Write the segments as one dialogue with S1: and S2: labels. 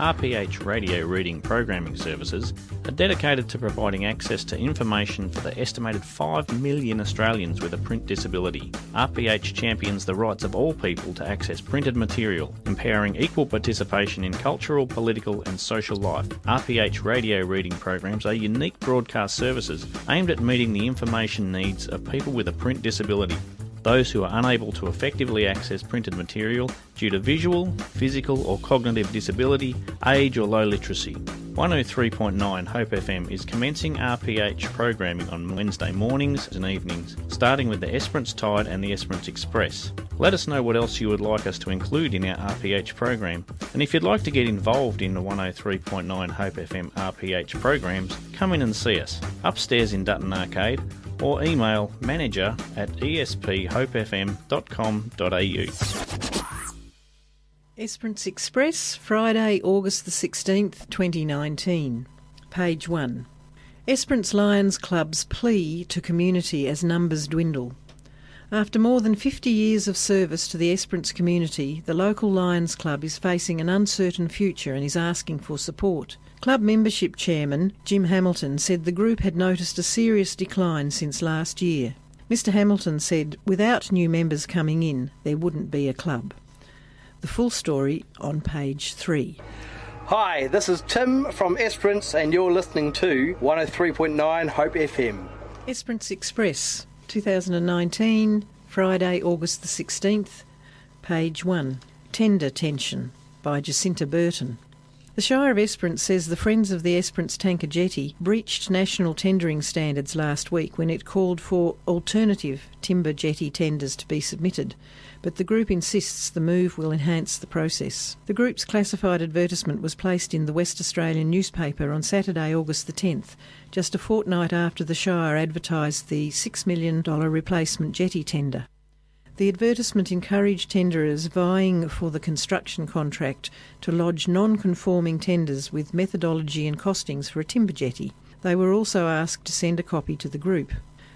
S1: RPH radio reading programming services are dedicated to providing access to information for the estimated 5 million Australians with a print disability. RPH champions the rights of all people to access printed material, empowering equal participation in cultural, political and social life. RPH radio reading programs are unique broadcast services aimed at meeting the information needs of people with a print disability. Those who are unable to effectively access printed material due to visual, physical or cognitive disability, age or low literacy. 103.9 Hope FM is commencing RPH programming on Wednesday mornings and evenings, starting with the Esperance Tide and the Esperance Express. Let us know what else you would like us to include in our RPH program, and if you'd like to get involved in the 103.9 Hope FM RPH programs, come in and see us, upstairs in Dutton Arcade, or email manager@esphopeFM.com.au.
S2: Esperance Express, Friday, August the 16th, 2019. Page 1. Esperance Lions Club's plea to community as numbers dwindle. After more than 50 years of service to the Esperance community, the local Lions Club is facing an uncertain future and is asking for support. Club membership chairman Jim Hamilton said the group had noticed a serious decline since last year. Mr Hamilton said without new members coming in, there wouldn't be a club. The full story on page 3.
S3: Hi, this is Tim from Esperance and you're listening to 103.9 Hope FM.
S2: Esperance Express, 2019, Friday, August the 16th, page 1. Tender Tension by Jacinta Burton. The Shire of Esperance says the Friends of the Esperance Tanker Jetty breached national tendering standards last week when it called for alternative timber jetty tenders to be submitted, but the group insists the move will enhance the process. The group's classified advertisement was placed in the West Australian newspaper on Saturday, August the 10th, just a fortnight after the Shire advertised the $6 million replacement jetty tender. The advertisement encouraged tenderers vying for the construction contract to lodge non-conforming tenders with methodology and costings for a timber jetty. They were also asked to send a copy to the group.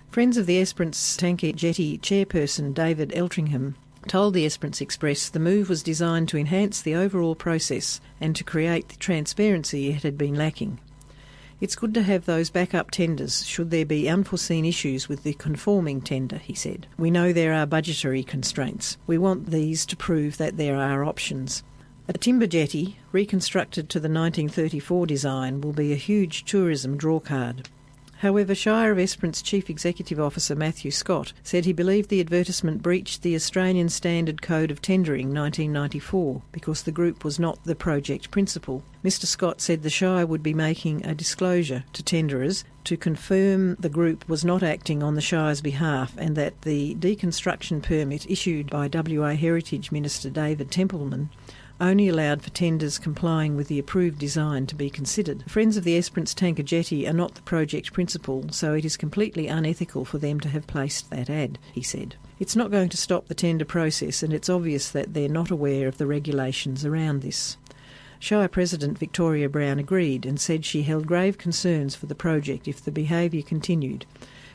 S2: Friends of the Esperance Tanker Jetty chairperson David Eltringham told the Esperance Express the move was designed to enhance the overall process and to create the transparency it had been lacking. It's good to have those backup tenders should there be unforeseen issues with the conforming tender, he said. We know there are budgetary constraints. We want these to prove that there are options. A timber jetty, reconstructed to the 1934 design, will be a huge tourism drawcard. However, Shire of Esperance Chief Executive Officer Matthew Scott said he believed the advertisement breached the Australian Standard Code of Tendering 1994 because the group was not the project principal. Mr Scott said the Shire would be making a disclosure to tenderers to confirm the group was not acting on the Shire's behalf and that the deconstruction permit issued by WA Heritage Minister David Templeman only allowed for tenders complying with the approved design to be considered. Friends of the Esperance Tanker Jetty are not the project principal, so it is completely unethical for them to have placed that ad, he said. It's not going to stop the tender process, and it's obvious that they're not aware of the regulations around this. Shire President Victoria Brown agreed and said she held grave concerns for the project if the behaviour continued,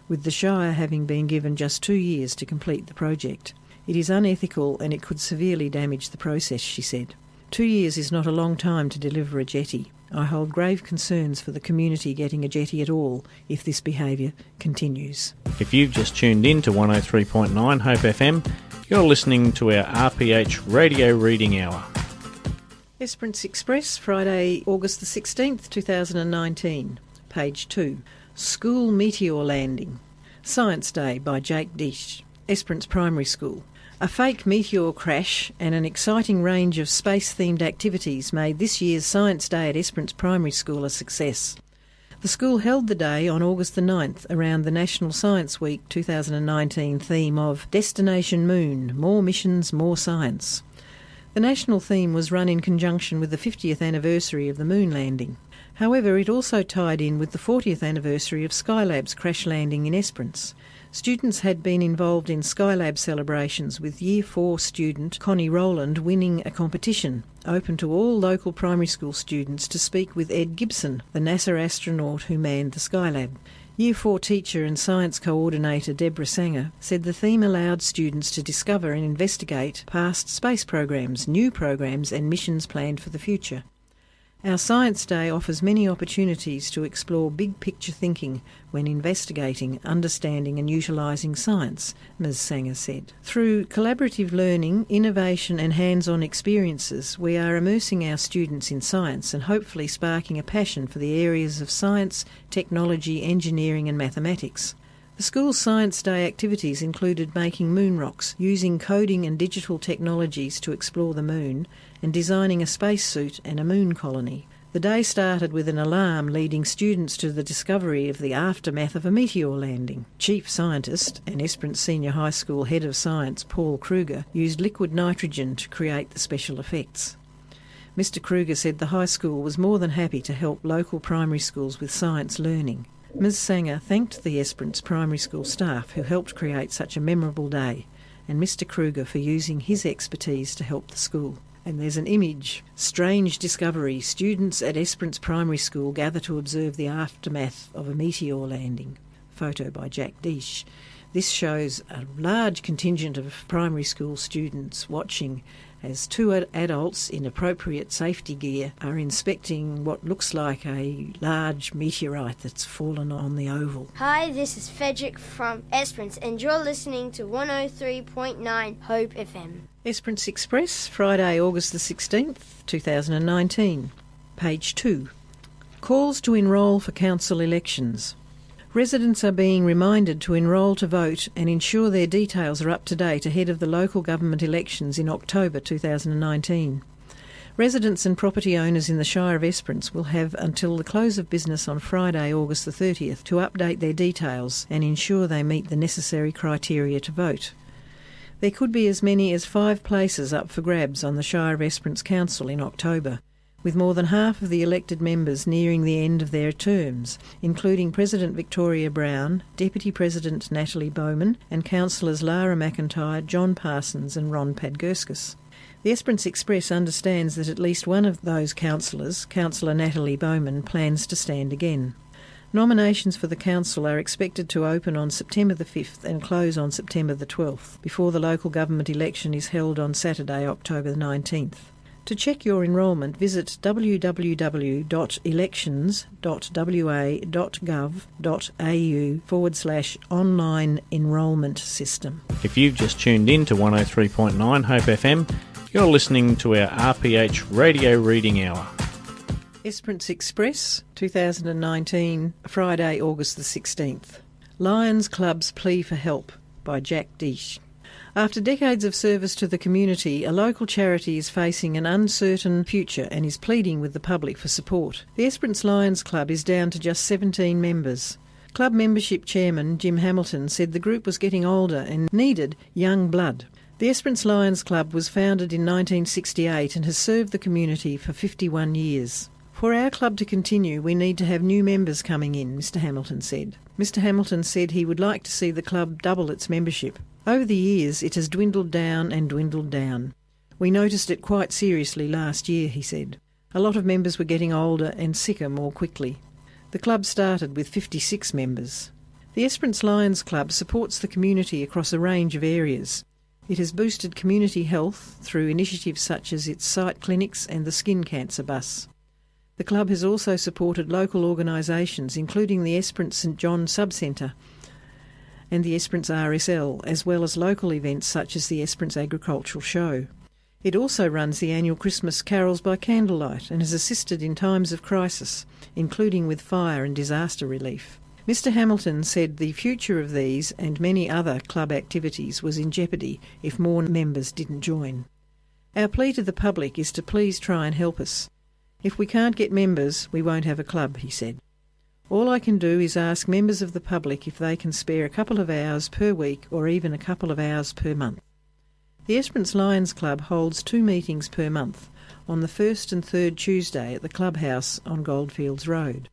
S2: with the Shire having been given just 2 years to complete the project. It is unethical and it could severely damage the process, she said. 2 years is not a long time to deliver a jetty. I hold grave concerns for the community getting a jetty at all if this behaviour continues.
S1: If you've just tuned in to 103.9 Hope FM, you're listening to our RPH Radio Reading Hour.
S2: Esperance Express, Friday, August the 16th, 2019. Page 2. School Meteor Landing. Science Day by Jake Dish, Esperance Primary School. A fake meteor crash and an exciting range of space-themed activities made this year's Science Day at Esperance Primary School a success. The school held the day on August the 9th around the National Science Week 2019 theme of Destination Moon, More Missions, More Science. The national theme was run in conjunction with the 50th anniversary of the moon landing. However, it also tied in with the 40th anniversary of Skylab's crash landing in Esperance. Students had been involved in Skylab celebrations, with Year 4 student Connie Rowland winning a competition open to all local primary school students to speak with Ed Gibson, the NASA astronaut who manned the Skylab. Year 4 teacher and science coordinator Deborah Sanger said the theme allowed students to discover and investigate past space programs, new programs and missions planned for the future. Our Science Day offers many opportunities to explore big-picture thinking when investigating, understanding and utilising science, Ms Sanger said. Through collaborative learning, innovation and hands-on experiences, we are immersing our students in science and hopefully sparking a passion for the areas of science, technology, engineering and mathematics. The school's Science Day activities included making moon rocks, using coding and digital technologies to explore the moon, and designing a spacesuit and a moon colony. The day started with an alarm leading students to the discovery of the aftermath of a meteor landing. Chief Scientist and Esperance Senior High School Head of Science Paul Kruger used liquid nitrogen to create the special effects. Mr Kruger said the high school was more than happy to help local primary schools with science learning. Ms Sanger thanked the Esperance primary school staff who helped create such a memorable day, and Mr Kruger for using his expertise to help the school. And there's an image. Strange discovery. Students at Esperance Primary School gather to observe the aftermath of a meteor landing. Photo by Jack Deesh. This shows a large contingent of primary school students watching as two adults in appropriate safety gear are inspecting what looks like a large meteorite that's fallen on the oval.
S4: Hi, this is Frederick from Esperance and you're listening to 103.9 Hope FM.
S2: Esperance Express, Friday, August the 16th, 2019. Page 2. Calls to enrol for council elections. Residents are being reminded to enrol to vote and ensure their details are up to date ahead of the local government elections in October 2019. Residents and property owners in the Shire of Esperance will have until the close of business on Friday, August the 30th to update their details and ensure they meet the necessary criteria to vote. There could be as many as 5 places up for grabs on the Shire of Esperance Council in October, with more than half of the elected members nearing the end of their terms, including President Victoria Brown, Deputy President Natalie Bowman and Councillors Lara McIntyre, John Parsons and Ron Padgurskis. The Esperance Express understands that at least one of those councillors, Councillor Natalie Bowman, plans to stand again. Nominations for the council are expected to open on September the 5th and close on September the 12th, before the local government election is held on Saturday, October the 19th. To check your enrolment, visit www.elections.wa.gov.au/online enrolment system.
S1: If you've just tuned in to 103.9 Hope FM, you're listening to our RPH Radio Reading Hour.
S2: Esperance Express, 2019, Friday, August the 16th. Lions Club's Plea for Help by Jack Deesh. After decades of service to the community, a local charity is facing an uncertain future and is pleading with the public for support. The Esperance Lions Club is down to just 17 members. Club membership chairman Jim Hamilton said the group was getting older and needed young blood. The Esperance Lions Club was founded in 1968 and has served the community for 51 years. For our club to continue, we need to have new members coming in, Mr Hamilton said. Mr Hamilton said he would like to see the club double its membership. Over the years, it has dwindled down and dwindled down. We noticed it quite seriously last year, he said. A lot of members were getting older and sicker more quickly. The club started with 56 members. The Esperance Lions Club supports the community across a range of areas. It has boosted community health through initiatives such as its site clinics and the skin cancer bus. The club has also supported local organisations including the Esperance St John Subcentre and the Esperance RSL, as well as local events such as the Esperance Agricultural Show. It also runs the annual Christmas Carols by Candlelight and has assisted in times of crisis, including with fire and disaster relief. Mr Hamilton said the future of these and many other club activities was in jeopardy if more members didn't join. Our plea to the public is to please try and help us. If we can't get members, we won't have a club, he said. All I can do is ask members of the public if they can spare a couple of hours per week or even a couple of hours per month. The Esperance Lions Club holds 2 meetings per month on the first and third Tuesday at the clubhouse on Goldfields Road.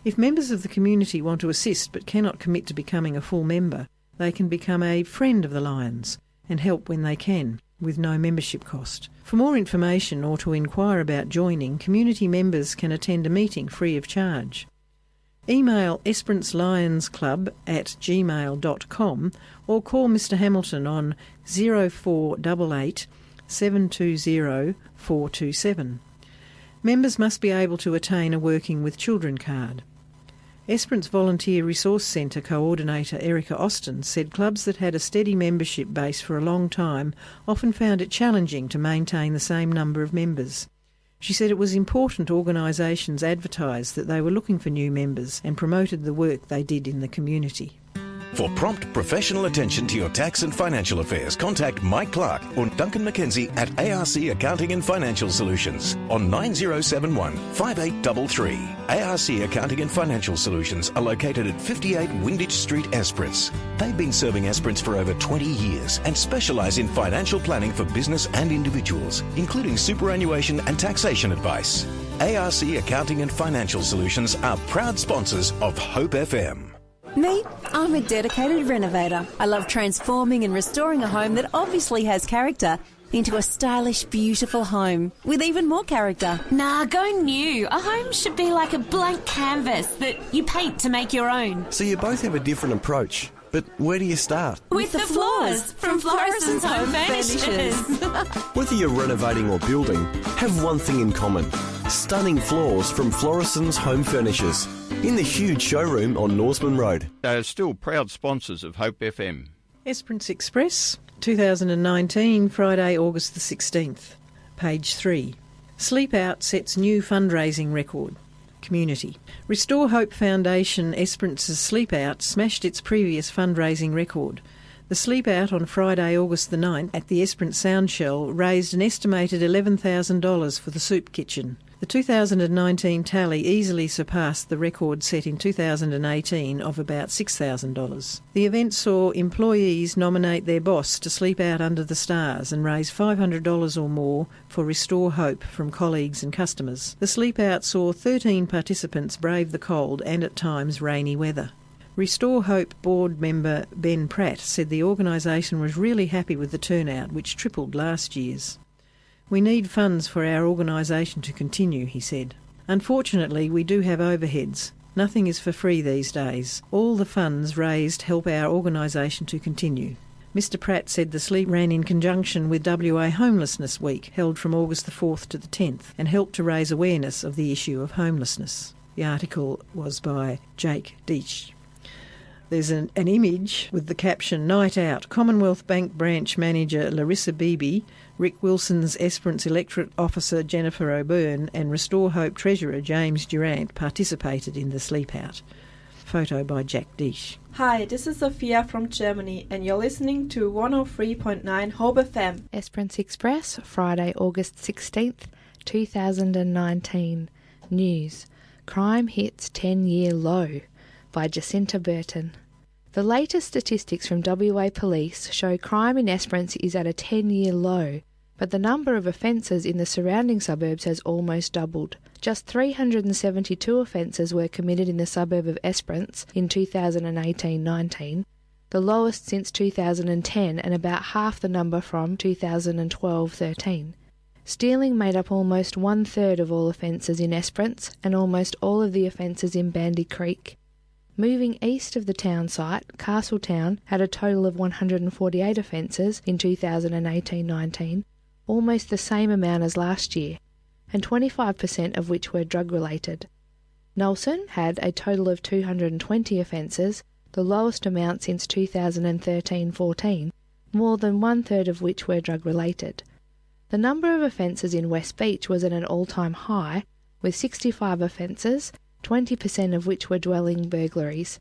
S2: If members of the community want to assist but cannot commit to becoming a full member, they can become a friend of the Lions and help when they can, with no membership cost. For more information or to inquire about joining, community members can attend a meeting free of charge. Email esperance-lions-club@gmail.com or call Mr Hamilton on 0488 720 427. Members must be able to attain a Working with Children card. Esperance Volunteer Resource Centre coordinator Erica Austin said clubs that had a steady membership base for a long time often found it challenging to maintain the same number of members. She said it was important organisations advertised that they were looking for new members and promoted the work they did in the community.
S5: For prompt professional attention to your tax and financial affairs, contact Mike Clark or Duncan McKenzie at ARC Accounting and Financial Solutions on 9071 5833. ARC Accounting and Financial Solutions are located at 58 Windage Street, Esperance. They've been serving Esperance for over 20 years and specialise in financial planning for business and individuals, including superannuation and taxation advice. ARC Accounting and Financial Solutions are proud sponsors of Hope FM.
S6: Me, I'm a dedicated renovator. I love transforming and restoring a home that obviously has character into a stylish, beautiful home with even more character.
S7: Nah, go new. A home should be like a blank canvas that you paint to make your own.
S8: So you both have a different approach. But where do you start?
S7: With the floors from Florison's Home Furnishers.
S8: Whether you're renovating or building, have one thing in common. Stunning floors from Florison's Home Furnishers in the huge showroom on Norseman Road.
S9: They are still proud sponsors of Hope FM.
S2: Esperance Express, 2019, Friday, August the 16th. Page 3. Sleep Out sets new fundraising record. Community. Restore Hope Foundation Esperance's Sleep Out smashed its previous fundraising record. The Sleep Out on Friday, August the 9th at the Esperance Soundshell raised an estimated $11,000 for the soup kitchen. The 2019 tally easily surpassed the record set in 2018 of about $6,000. The event saw employees nominate their boss to sleep out under the stars and raise $500 or more for Restore Hope from colleagues and customers. The sleep out saw 13 participants brave the cold and at times rainy weather. Restore Hope board member Ben Pratt said the organisation was really happy with the turnout, which tripled last year's. We need funds for our organisation to continue, he said. Unfortunately, we do have overheads. Nothing is for free these days. All the funds raised help our organisation to continue. Mr Pratt said the sleep ran in conjunction with WA Homelessness Week, held from August the 4th to the 10th, and helped to raise awareness of the issue of homelessness. The article was by Jake Deitch. There's an image with the caption, Night Out. Commonwealth Bank branch manager Larissa Beebe, Rick Wilson's Esperance electorate officer Jennifer O'Byrne and Restore Hope treasurer James Durant participated in the sleep out. Photo by Jack Deesh.
S10: Hi, this is Sophia from Germany and you're listening to 103.9 Hope FM.
S11: Esperance Express, Friday, August 16th, 2019. News. Crime hits 10-year low. By Jacinta Burton. The latest statistics from WA Police show crime in Esperance is at a 10-year low, but the number of offences in the surrounding suburbs has almost doubled. Just 372 offences were committed in the suburb of Esperance in 2018-19, the lowest since 2010 and about half the number from 2012-13. Stealing made up almost one-third of all offences in Esperance and almost all of the offences in Bandy Creek. Moving east of the town site, Castletown had a total of 148 offences in 2018-19, almost the same amount as last year, and 25% of which were drug-related. Nelson had a total of 220 offences, the lowest amount since 2013-14, more than one-third of which were drug-related. The number of offences in West Beach was at an all-time high, with 65 offences, 20% of which were dwelling burglaries.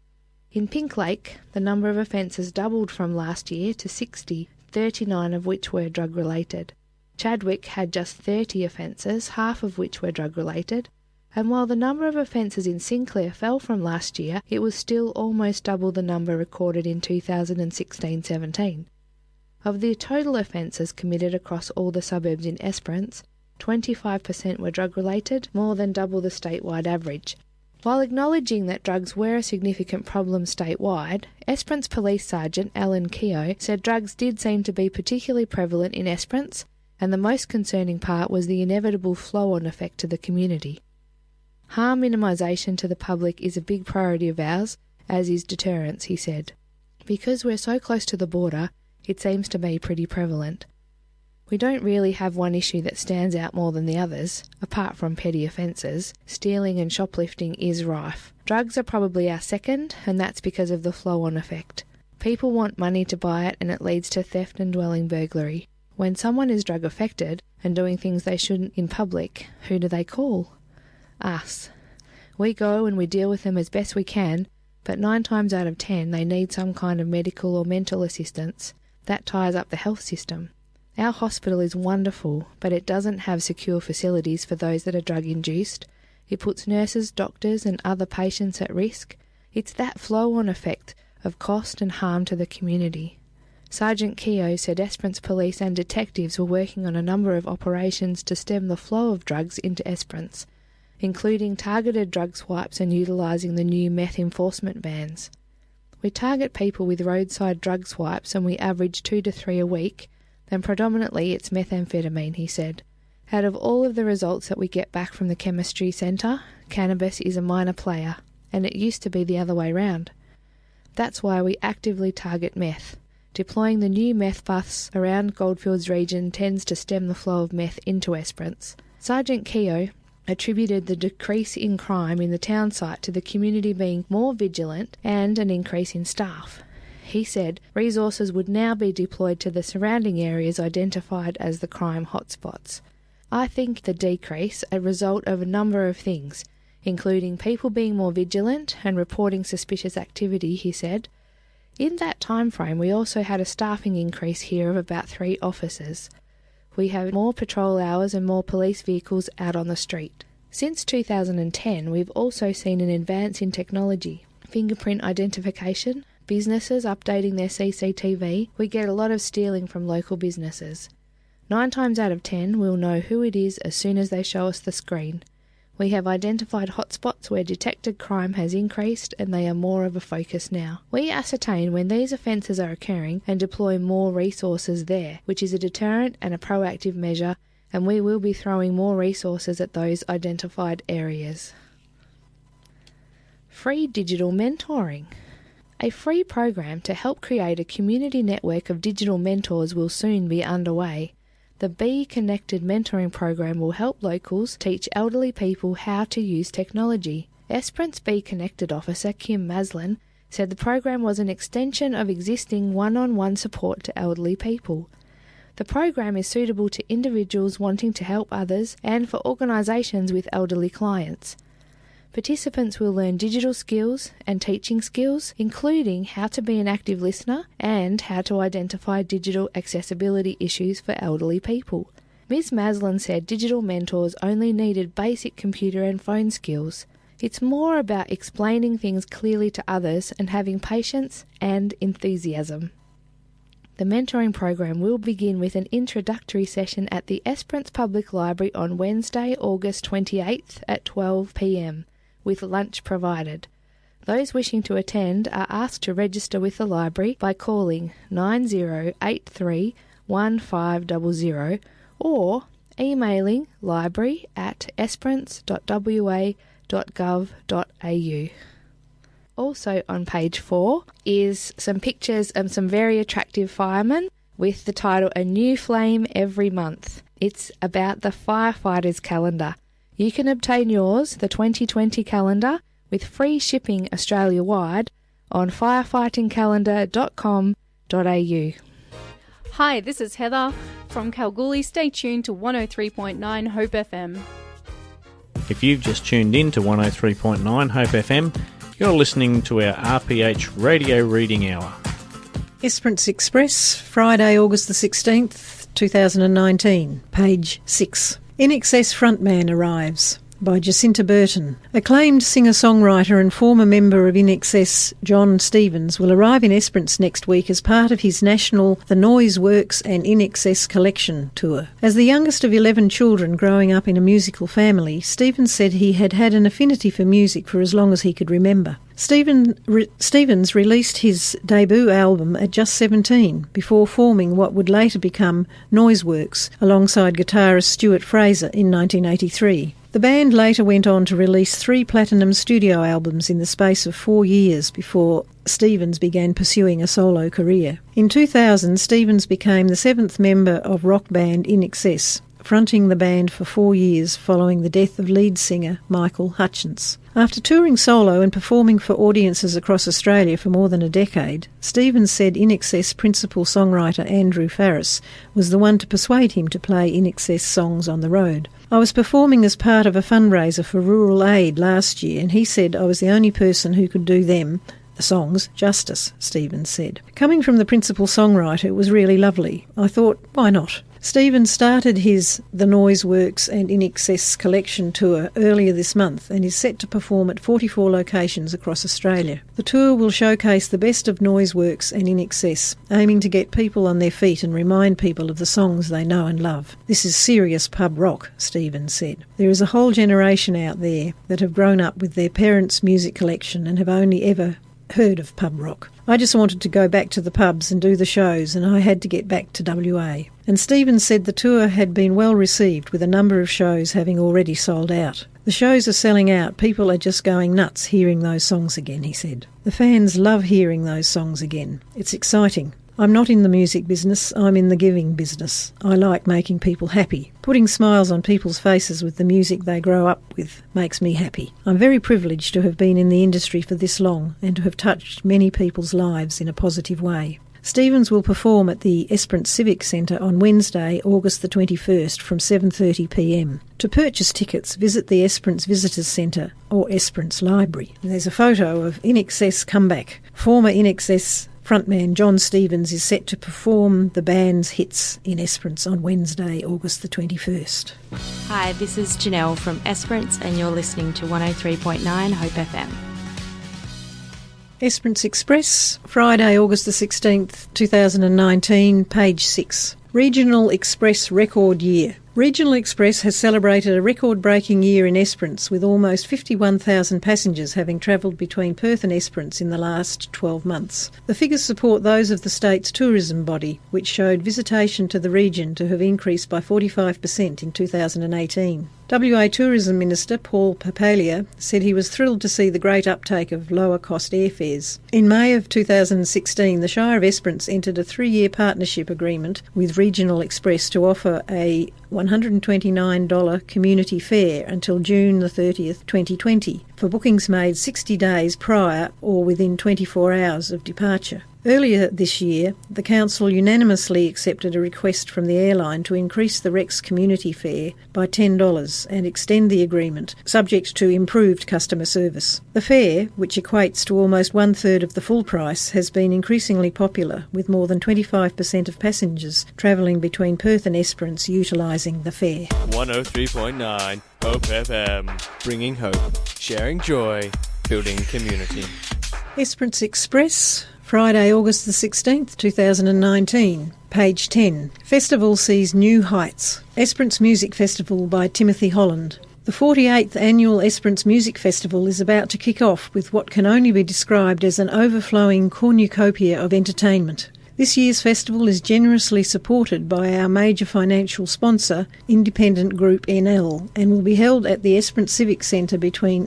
S11: In Pink Lake, the number of offences doubled from last year to 60, 39 of which were drug-related. Chadwick had just 30 offences, half of which were drug-related, and while the number of offences in Sinclair fell from last year, it was still almost double the number recorded in 2016-17. Of the total offences committed across all the suburbs in Esperance, 25% were drug-related, more than double the statewide average. While acknowledging that drugs were a significant problem statewide, Esperance Police Sergeant Alan Keogh said drugs did seem to be particularly prevalent in Esperance, and the most concerning part was the inevitable flow-on effect to the community. Harm minimisation to the public is a big priority of ours, as is deterrence, he said. Because we're so close to the border, it seems to be pretty prevalent. We don't really have one issue that stands out more than the others, apart from petty offences. Stealing and shoplifting is rife. Drugs are probably our second, and that's because of the flow-on effect. People want money to buy it, and it leads to theft and dwelling burglary. When someone is drug affected and doing things they shouldn't in public, who do they call? Us. We go and we deal with them as best we can, but 9 times out of 10 they need some kind of medical or mental assistance. That ties up the health system. Our hospital is wonderful, but it doesn't have secure facilities for those that are drug-induced. It puts nurses, doctors and other patients at risk. It's that flow-on effect of cost and harm to the community. Sergeant Keogh said Esperance police and detectives were working on a number of operations to stem the flow of drugs into Esperance, including targeted drug swipes and utilising the new meth enforcement vans. We target people with roadside drug swipes and we average 2 to 3 a week, then predominantly it's methamphetamine, he said. Out of all of the results that we get back from the chemistry centre, cannabis is a minor player, and it used to be the other way round. That's why we actively target meth. Deploying the new meth busts around Goldfields region tends to stem the flow of meth into Esperance. Sergeant Keogh attributed the decrease in crime in the town site to the community being more vigilant and an increase in staff. He said resources would now be deployed to the surrounding areas identified as the crime hotspots. I think the decrease a result of a number of things, including people being more vigilant and reporting suspicious activity, he said. In that time frame, we also had a staffing increase here of about 3 officers. We have more patrol hours and more police vehicles out on the street. Since 2010, we've also seen an advance in technology, fingerprint identification, businesses updating their CCTV. We get a lot of stealing from local businesses. 9 times out of 10, we'll know who it is as soon as they show us the screen. We have identified hotspots where detected crime has increased and they are more of a focus now. We ascertain when these offences are occurring and deploy more resources there, which is a deterrent and a proactive measure, and we will be throwing more resources at those identified areas. Free digital mentoring. A free program to help create a community network of digital mentors will soon be underway. The Be Connected mentoring program will help locals teach elderly people how to use technology. Esperance Be Connected officer Kim Maslin said the program was an extension of existing one-on-one support to elderly people. The program is suitable to individuals wanting to help others and for organisations with elderly clients. Participants will learn digital skills and teaching skills, including how to be an active listener and how to identify digital accessibility issues for elderly people. Ms. Maslin said digital mentors only needed basic computer and phone skills. It's more about explaining things clearly to others and having patience and enthusiasm. The mentoring program will begin with an introductory session at the Esperance Public Library on Wednesday, August 28th at 12 p.m. with lunch provided. Those wishing to attend are asked to register with the library by calling 9083 1500 or emailing library@esperance.wa.gov.au. Also on page 4 is some pictures of some very attractive firemen with the title A New Flame Every Month. It's about the firefighters calendar. You can obtain yours, the 2020 calendar, with free shipping Australia-wide on firefightingcalendar.com.au.
S12: Hi, this is Heather from Kalgoorlie. Stay tuned to 103.9 Hope FM.
S1: If you've just tuned in to 103.9 Hope FM, you're listening to our RPH Radio Reading Hour.
S2: Esperance Express, Friday, August the 16th, 2019, page 6. In Excess Frontman Arrives, by Jacinta Burton. Acclaimed singer-songwriter and former member of In Excess, John Stevens, will arrive in Esperance next week as part of his national The Noise Works and In Excess Collection tour. As the youngest of 11 children growing up in a musical family, Stevens said he had had an affinity for music for as long as he could remember. Stevens released his debut album at just 17 before forming what would later become Noiseworks alongside guitarist Stuart Fraser in 1983. The band later went on to release 3 platinum studio albums in the space of 4 years before Stevens began pursuing a solo career. In 2000, Stevens became the 7th member of rock band In Excess, fronting the band for 4 years following the death of lead singer Michael Hutchence. After touring solo and performing for audiences across Australia for more than a decade, Stevens said In Excess principal songwriter Andrew Farris was the one to persuade him to play In Excess songs on the road. I was performing as part of a fundraiser for Rural Aid last year, and he said I was the only person who could do them, the songs, justice, Stevens said. Coming from the principal songwriter, it was really lovely. I thought, why not? Stevens started his The Noise Works and In Excess collection tour earlier this month and is set to perform at 44 locations across Australia. The tour will showcase the best of Noise Works and In Excess, aiming to get people on their feet and remind people of the songs they know and love. This is serious pub rock, Stevens said. There is a whole generation out there that have grown up with their parents' music collection and have only ever heard of pub rock. I just wanted to go back to the pubs and do the shows, and I had to get back to WA. And Stevens said the tour had been well received, with a number of shows having already sold out. The shows are selling out. People are just going nuts hearing those songs again, he said. The fans love hearing those songs again. It's exciting. I'm not in the music business, I'm in the giving business. I like making people happy. Putting smiles on people's faces with the music they grow up with makes me happy. I'm very privileged to have been in the industry for this long and to have touched many people's lives in a positive way. Stevens will perform at the Esperance Civic Centre on Wednesday, August the 21st from 7:30pm. To purchase tickets, visit the Esperance Visitors Centre or Esperance Library. There's a photo of In Excess comeback. Former In Excess frontman John Stevens is set to perform the band's hits in Esperance on Wednesday, August the 21st.
S13: Hi, this is Janelle from Esperance and you're listening to 103.9 Hope FM.
S2: Esperance Express, Friday, August the 16th, 2019, page 6. Regional Express Record Year. Regional Express has celebrated a record-breaking year in Esperance, with almost 51,000 passengers having travelled between Perth and Esperance in the last 12 months. The figures support those of the state's tourism body, which showed visitation to the region to have increased by 45% in 2018. WA Tourism Minister Paul Papalia said he was thrilled to see the great uptake of lower-cost airfares. In May of 2016, the Shire of Esperance entered a 3-year partnership agreement with Regional Express to offer a $129 community fare until June the 30th, 2020, for bookings made 60 days prior or within 24 hours of departure. Earlier this year, the Council unanimously accepted a request from the airline to increase the Rex community fare by $10 and extend the agreement, subject to improved customer service. The fare, which equates to almost 1/3 of the full price, has been increasingly popular, with more than 25% of passengers travelling between Perth and Esperance utilising the fare.
S14: 103.9 Hope FM, bringing hope, sharing joy, building community.
S2: Esperance Express, Friday, August the 16th, 2019, page 10. Festival sees new heights. Esperance Music Festival by Timothy Holland. The 48th Annual Esperance Music Festival is about to kick off with what can only be described as an overflowing cornucopia of entertainment. This year's festival is generously supported by our major financial sponsor, Independent Group NL, and will be held at the Esperance Civic Centre between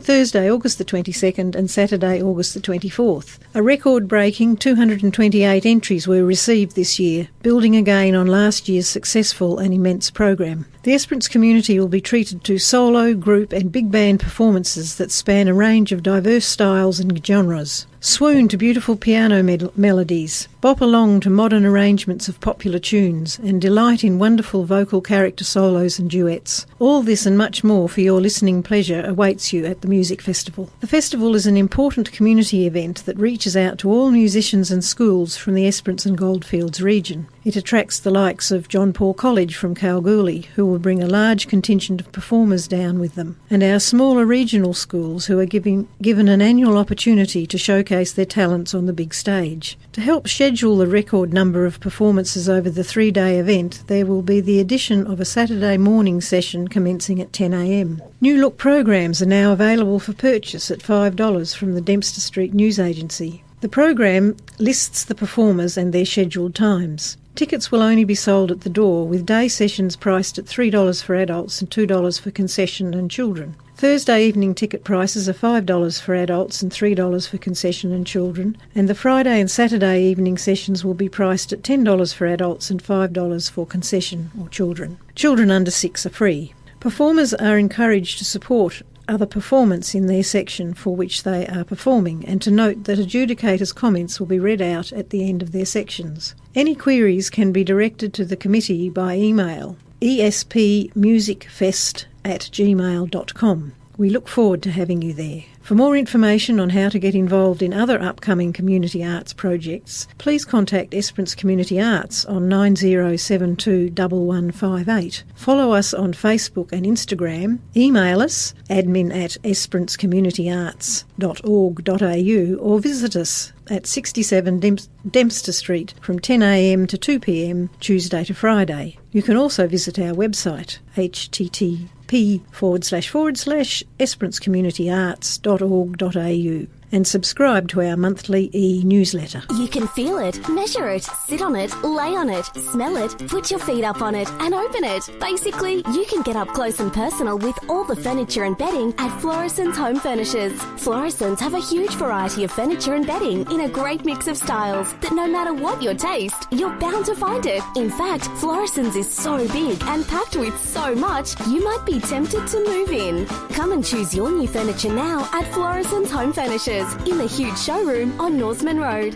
S2: Thursday, August the 22nd and Saturday, August the 24th. A record-breaking 228 entries were received this year, building again on last year's successful and immense program. The Esperance community will be treated to solo, group and big band performances that span a range of diverse styles and genres. Swoon to beautiful piano melodies, bop along to modern arrangements of popular tunes, and delight in wonderful vocal character solos and duets. All this and much more for your listening pleasure awaits you at the music festival. The festival is an important community event that reaches out to all musicians and schools from the Esperance and Goldfields region. It attracts the likes of John Paul College from Kalgoorlie, who will bring a large contingent of performers down with them, and our smaller regional schools who are given an annual opportunity to showcase their talents on the big stage. To help schedule the record number of performances over the 3-day event, there will be the addition of a Saturday morning session commencing at 10 a.m. New look programs are now available for purchase at $5 from the Dempster Street News Agency. The program lists the performers and their scheduled times. Tickets will only be sold at the door, with day sessions priced at $3 for adults and $2 for concession and children. Thursday evening ticket prices are $5 for adults and $3 for concession and children, and the Friday and Saturday evening sessions will be priced at $10 for adults and $5 for concession or children. Children under 6 are free. Performers are encouraged to support other performance in their section for which they are performing, and to note that adjudicators' comments will be read out at the end of their sections. Any queries can be directed to the committee by email espmusicfest@gmail.com. We look forward to having you there. For more information on how to get involved in other upcoming community arts projects, please contact Esperance Community Arts on 90721158. Follow us on Facebook and Instagram. Email us admin@esperencecommunityarts.org.au or visit us at 67 Dempster Street from 10 a.m. to 2 p.m. Tuesday to Friday. You can also visit our website http://esperancecommunityarts.org.au and subscribe to our monthly e-newsletter.
S15: You can feel it, measure it, sit on it, lay on it, smell it, put your feet up on it and open it. Basically, you can get up close and personal with all the furniture and bedding at Florison's Home Furnishers. Florison's have a huge variety of furniture and bedding in a great mix of styles that no matter what your taste, you're bound to find it. In fact, Florison's is so big and packed with so much, you might be tempted to move in. Come and choose your new furniture now at Florison's Home Furnishers in the huge showroom on Norseman Road.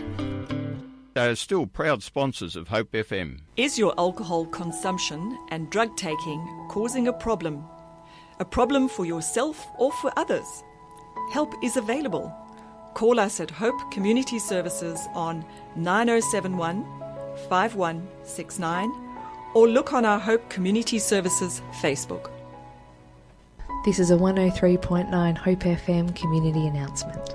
S9: They are still proud sponsors of Hope FM.
S16: Is your alcohol consumption and drug taking causing a problem? A problem for yourself or for others? Help is available. Call us at Hope Community Services on 9071 5169 or look on our Hope Community Services Facebook.
S11: This is a 103.9 Hope FM community announcement.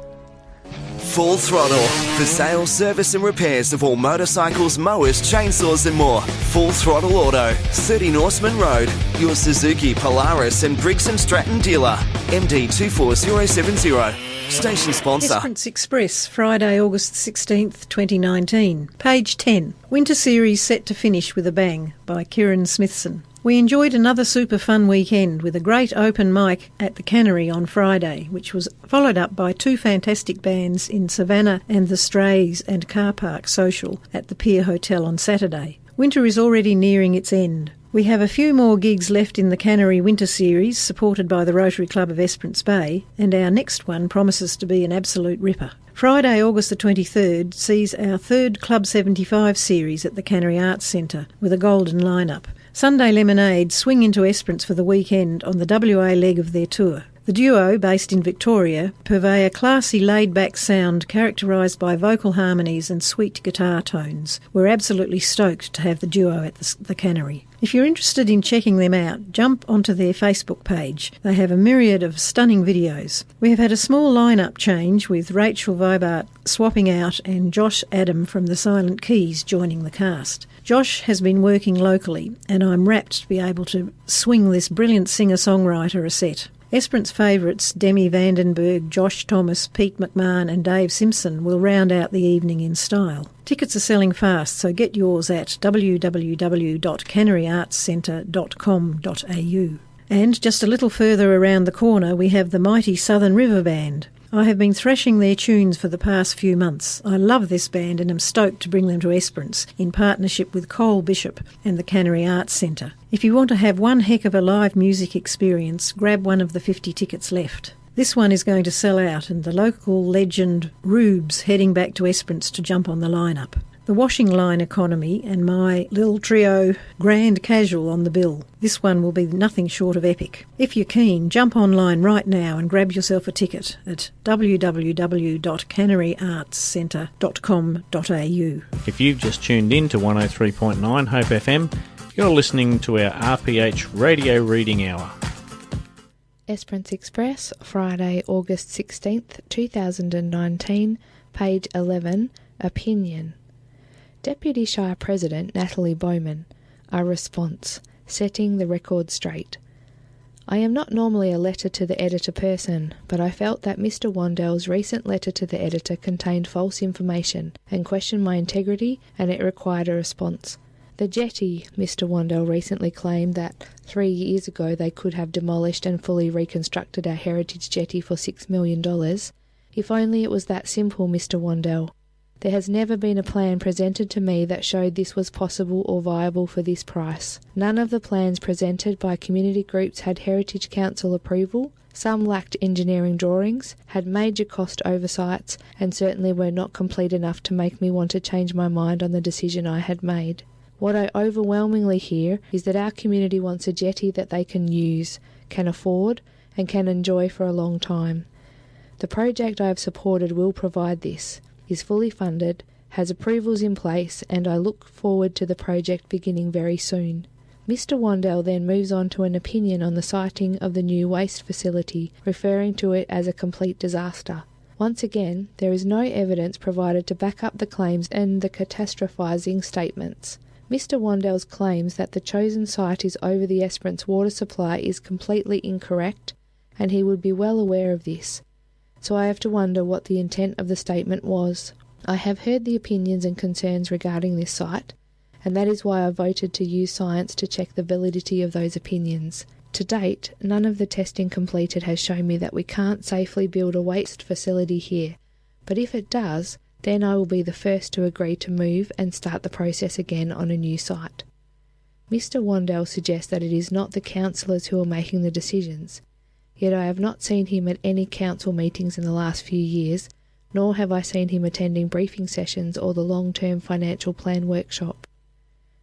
S17: Full Throttle. For sales, service and repairs of all motorcycles, mowers, chainsaws and more. Full Throttle Auto. 30 Norseman Road. Your Suzuki, Polaris and Briggs & Stratton dealer. MD 24070. Station sponsor.
S2: Esperance Express, Friday, August 16th, 2019. Page 10. Winter Series set to finish with a bang by Kieran Smithson. We enjoyed another super fun weekend with a great open mic at the Cannery on Friday, which was followed up by 2 fantastic bands in Savannah and the Strays and Car Park Social at the Pier Hotel on Saturday. Winter is already nearing its end. We have a few more gigs left in the Cannery Winter Series, supported by the Rotary Club of Esperance Bay, and our next one promises to be an absolute ripper. Friday, August the 23rd, sees our 3rd Club 75 series at the Cannery Arts Centre with a golden lineup. Sunday Lemonade swing into Esperance for the weekend on the WA leg of their tour. The duo, based in Victoria, purvey a classy laid-back sound characterised by vocal harmonies and sweet guitar tones. We're absolutely stoked to have the duo at the Cannery. If you're interested in checking them out, jump onto their Facebook page. They have a myriad of stunning videos. We have had a small line-up change with Rachel Vibart swapping out and Josh Adam from the Silent Keys joining the cast. Josh has been working locally, and I'm rapt to be able to swing this brilliant singer-songwriter a set. Esperance favourites Demi Vandenberg, Josh Thomas, Pete McMahon and Dave Simpson will round out the evening in style. Tickets are selling fast, so get yours at www.canneryartscentre.com.au. And just a little further around the corner we have the mighty Southern River Band. I have been thrashing their tunes for the past few months. I love this band and am stoked to bring them to Esperance in partnership with Cole Bishop and the Cannery Arts Centre. If you want to have one heck of a live music experience, grab one of the 50 tickets left. This one is going to sell out, and the local legend Rube's heading back to Esperance to jump on the lineup. The Washing Line Economy and my little trio Grand Casual on the bill. This one will be nothing short of epic. If you're keen, jump online right now and grab yourself a ticket at www.canneryartscentre.com.au.
S1: If you've just tuned in to 103.9 Hope FM, you're listening to our RPH Radio Reading Hour.
S11: Esperance Express, Friday, August 16th, 2019, page 11, Opinion. Deputy Shire President Natalie Bowman, a response, setting the record straight. I am not normally a letter to the editor person, but I felt that Mr. Wandell's recent letter to the editor contained false information and questioned my integrity, and it required a response. The jetty, Mr. Wandell recently claimed that 3 years ago they could have demolished and fully reconstructed our heritage jetty for $6 million. If only it was that simple, Mr. Wandell. There has never been a plan presented to me that showed this was possible or viable for this price. None of the plans presented by community groups had Heritage Council approval, some lacked engineering drawings, had major cost oversights, and certainly were not complete enough to make me want to change my mind on the decision I had made. What I overwhelmingly hear is that our community wants a jetty that they can use, can afford, and can enjoy for a long time. The project I have supported will provide this, is fully funded, has approvals in place, and I look forward to the project beginning very soon. Mr. Wandell then moves on to an opinion on the siting of the new waste facility, referring to it as a complete disaster. Once again, there is no evidence provided to back up the claims and the catastrophising statements. Mr. Wandell's claims that the chosen site is over the Esperance water supply is completely incorrect, and he would be well aware of this. So I have to wonder what the intent of the statement was. I have heard the opinions and concerns regarding this site, and that is why I voted to use science to check the validity of those opinions. To date, none of the testing completed has shown me that we can't safely build a waste facility here, but if it does, then I will be the first to agree to move and start the process again on a new site. Mr. Wandell suggests that it is not the councillors who are making the decisions, yet I have not seen him at any council meetings in the last few years, nor have I seen him attending briefing sessions or the long-term financial plan workshop.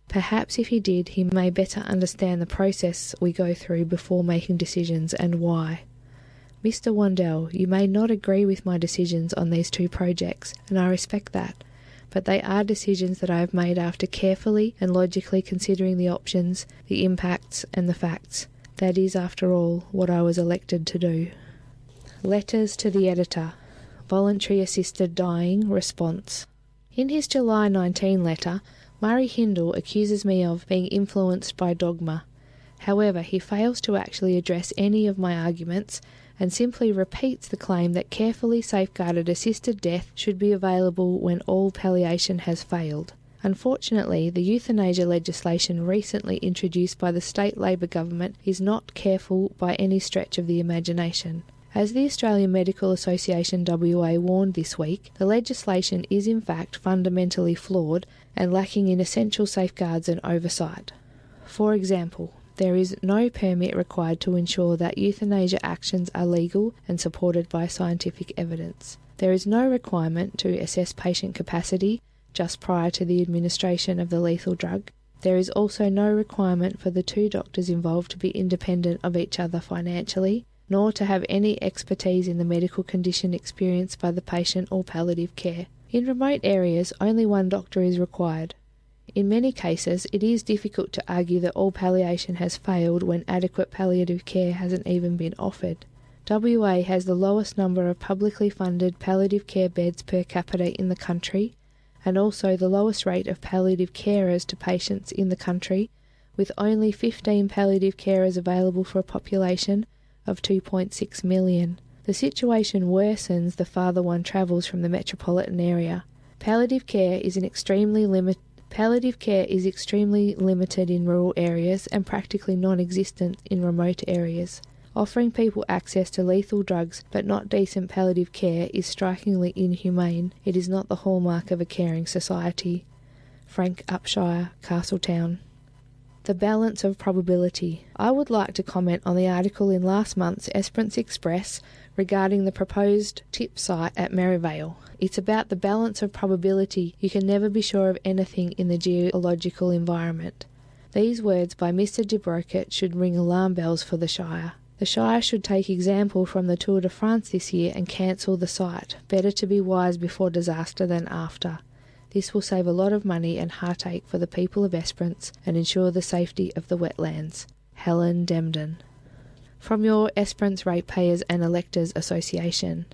S11: Perhaps if he did, he may better understand the process we go through before making decisions and why. Mr. Wandell, you may not agree with my decisions on these two projects, and I respect that, but they are decisions that I have made after carefully and logically considering the options, the impacts and the facts. That is, after all, what I was elected to do. Letters to the Editor. Voluntary Assisted Dying Response. In his July 19 letter, Murray Hindle accuses me of being influenced by dogma. However, he fails to actually address any of my arguments and simply repeats the claim that carefully safeguarded assisted death should be available when all palliation has failed. Unfortunately, the euthanasia legislation recently introduced by the state Labor government is not careful by any stretch of the imagination. As the Australian Medical Association WA warned this week, the legislation is in fact fundamentally flawed and lacking in essential safeguards and oversight. For example, there is no permit required to ensure that euthanasia actions are legal and supported by scientific evidence. There is no requirement to assess patient capacity just prior to the administration of the lethal drug. There is also no requirement for the two doctors involved to be independent of each other financially, nor to have any expertise in the medical condition experienced by the patient or palliative care. In remote areas, only one doctor is required. In many cases, it is difficult to argue that all palliation has failed when adequate palliative care hasn't even been offered. WA has the lowest number of publicly funded palliative care beds per capita in the country, and also the lowest rate of palliative carers to patients in the country, with only 15 palliative carers available for a population of 2.6 million. The situation worsens the farther one travels from the metropolitan area. Palliative care is extremely limited in rural areas and practically non-existent in remote areas. Offering people access to lethal drugs but not decent palliative care is strikingly inhumane. It is not the hallmark of a caring society. Frank Upshire, Castletown. The balance of probability. I would like to comment on the article in last month's Esperance Express regarding the proposed tip site at Merivale. It's about the balance of probability. You can never be sure of anything in the geological environment. These words by Mr. de Broket should ring alarm bells for the Shire. The Shire should take example from the Tour de France this year and cancel the site. Better to be wise before disaster than after. This will save a lot of money and heartache for the people of Esperance and ensure the safety of the wetlands. Helen Demden. From your Esperance Ratepayers and Electors Association.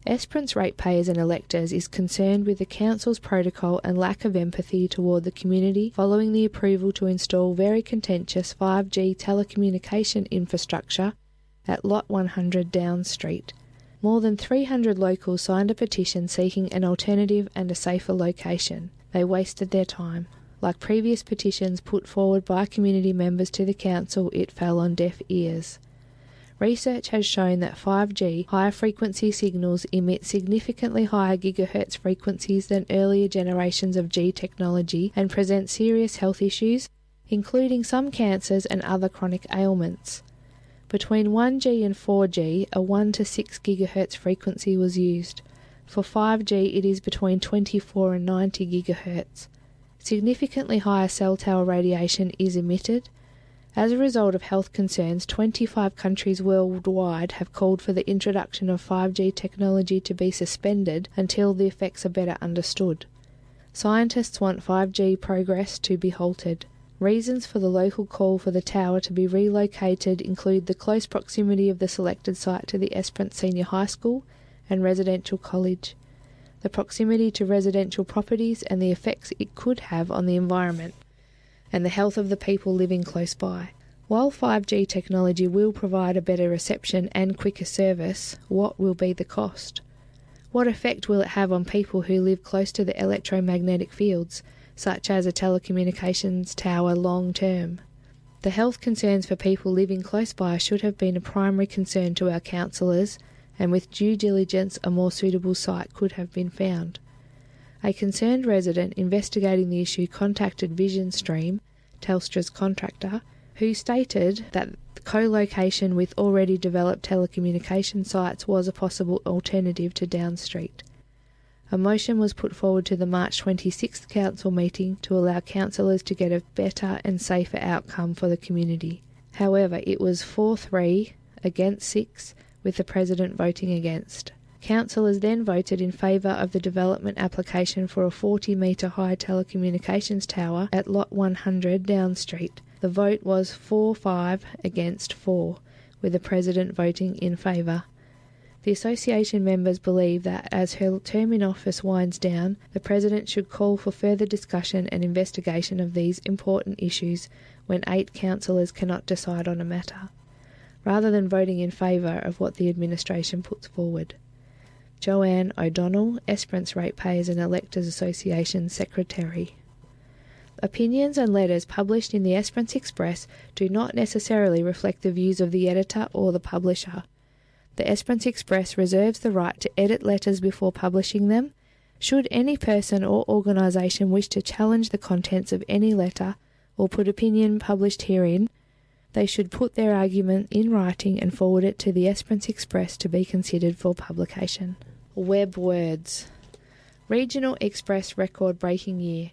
S11: Esperance Ratepayers and Electors is concerned with the Council's protocol and lack of empathy toward the community following the approval to install very contentious 5G telecommunication infrastructure at Lot 100 Downs Street. More than 300 locals signed a petition seeking an alternative and a safer location. They wasted their time. Like previous petitions put forward by community members to the council, it fell on deaf ears. Research has shown that 5G higher frequency signals emit significantly higher gigahertz frequencies than earlier generations of G technology and present serious health issues, including some cancers and other chronic ailments. Between 1G and 4G, a 1 to 6 GHz frequency was used. For 5G, it is between 24 and 90 GHz. Significantly higher cell tower radiation is emitted. As a result of health concerns, 25 countries worldwide have called for the introduction of 5G technology to be suspended until the effects are better understood. Scientists want 5G progress to be halted. Reasons for the local call for the tower to be relocated include the close proximity of the selected site to the Esperance Senior High School and Residential College, the proximity to residential properties and the effects it could have on the environment, and the health of the people living close by. While 5G technology will provide a better reception and quicker service, what will be the cost? What effect will it have on people who live close to the electromagnetic fields, such as a telecommunications tower long term? The health concerns for people living close by should have been a primary concern to our councillors, and with due diligence a more suitable site could have been found. A concerned resident investigating the issue contacted Vision Stream, Telstra's contractor, who stated that co-location with already developed telecommunication sites was a possible alternative to Down Street. A motion was put forward to the March 26th council meeting to allow councillors to get a better and safer outcome for the community. However, it was 4-3 against 6, with the President voting against. Councillors then voted in favour of the development application for a 40-metre high telecommunications tower at Lot 100 Down Street. The vote was 4-5 against 4, with the President voting in favour. The association members believe that as her term in office winds down, the President should call for further discussion and investigation of these important issues when 8 councillors cannot decide on a matter, rather than voting in favour of what the administration puts forward. Joanne O'Donnell, Esperance Ratepayers and Electors Association Secretary. Opinions and letters published in the Esperance Express do not necessarily reflect the views of the editor or the publisher. The Esperance Express reserves the right to edit letters before publishing them. Should any person or organisation wish to challenge the contents of any letter or put opinion published herein, they should put their argument in writing and forward it to the Esperance Express to be considered for publication. Web words. Regional Express record-breaking year.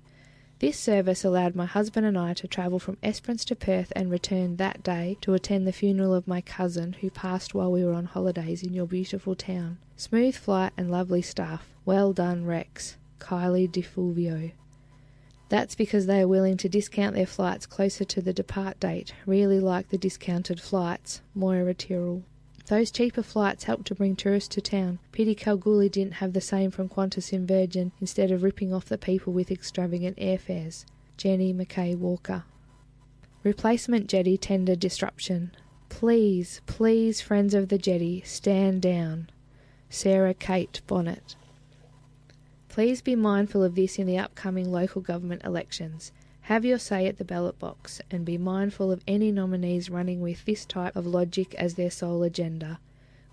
S11: This service allowed my husband and I to travel from Esperance to Perth and return that day to attend the funeral of my cousin who passed while we were on holidays in your beautiful town. Smooth flight and lovely staff. Well done, Rex. Kylie DeFulvio. That's because they are willing to discount their flights closer to the depart date, really like the discounted flights. Moira Tyrrell. Those cheaper flights help to bring tourists to town. Pity Kalgoorlie didn't have the same from Qantas in Virgin instead of ripping off the people with extravagant airfares. Jenny McKay Walker. Replacement jetty tender disruption. Please, please, friends of the jetty, stand down. Sarah Kate Bonnet. Please be mindful of this in the upcoming local government elections. Have your say at the ballot box and be mindful of any nominees running with this type of logic as their sole agenda.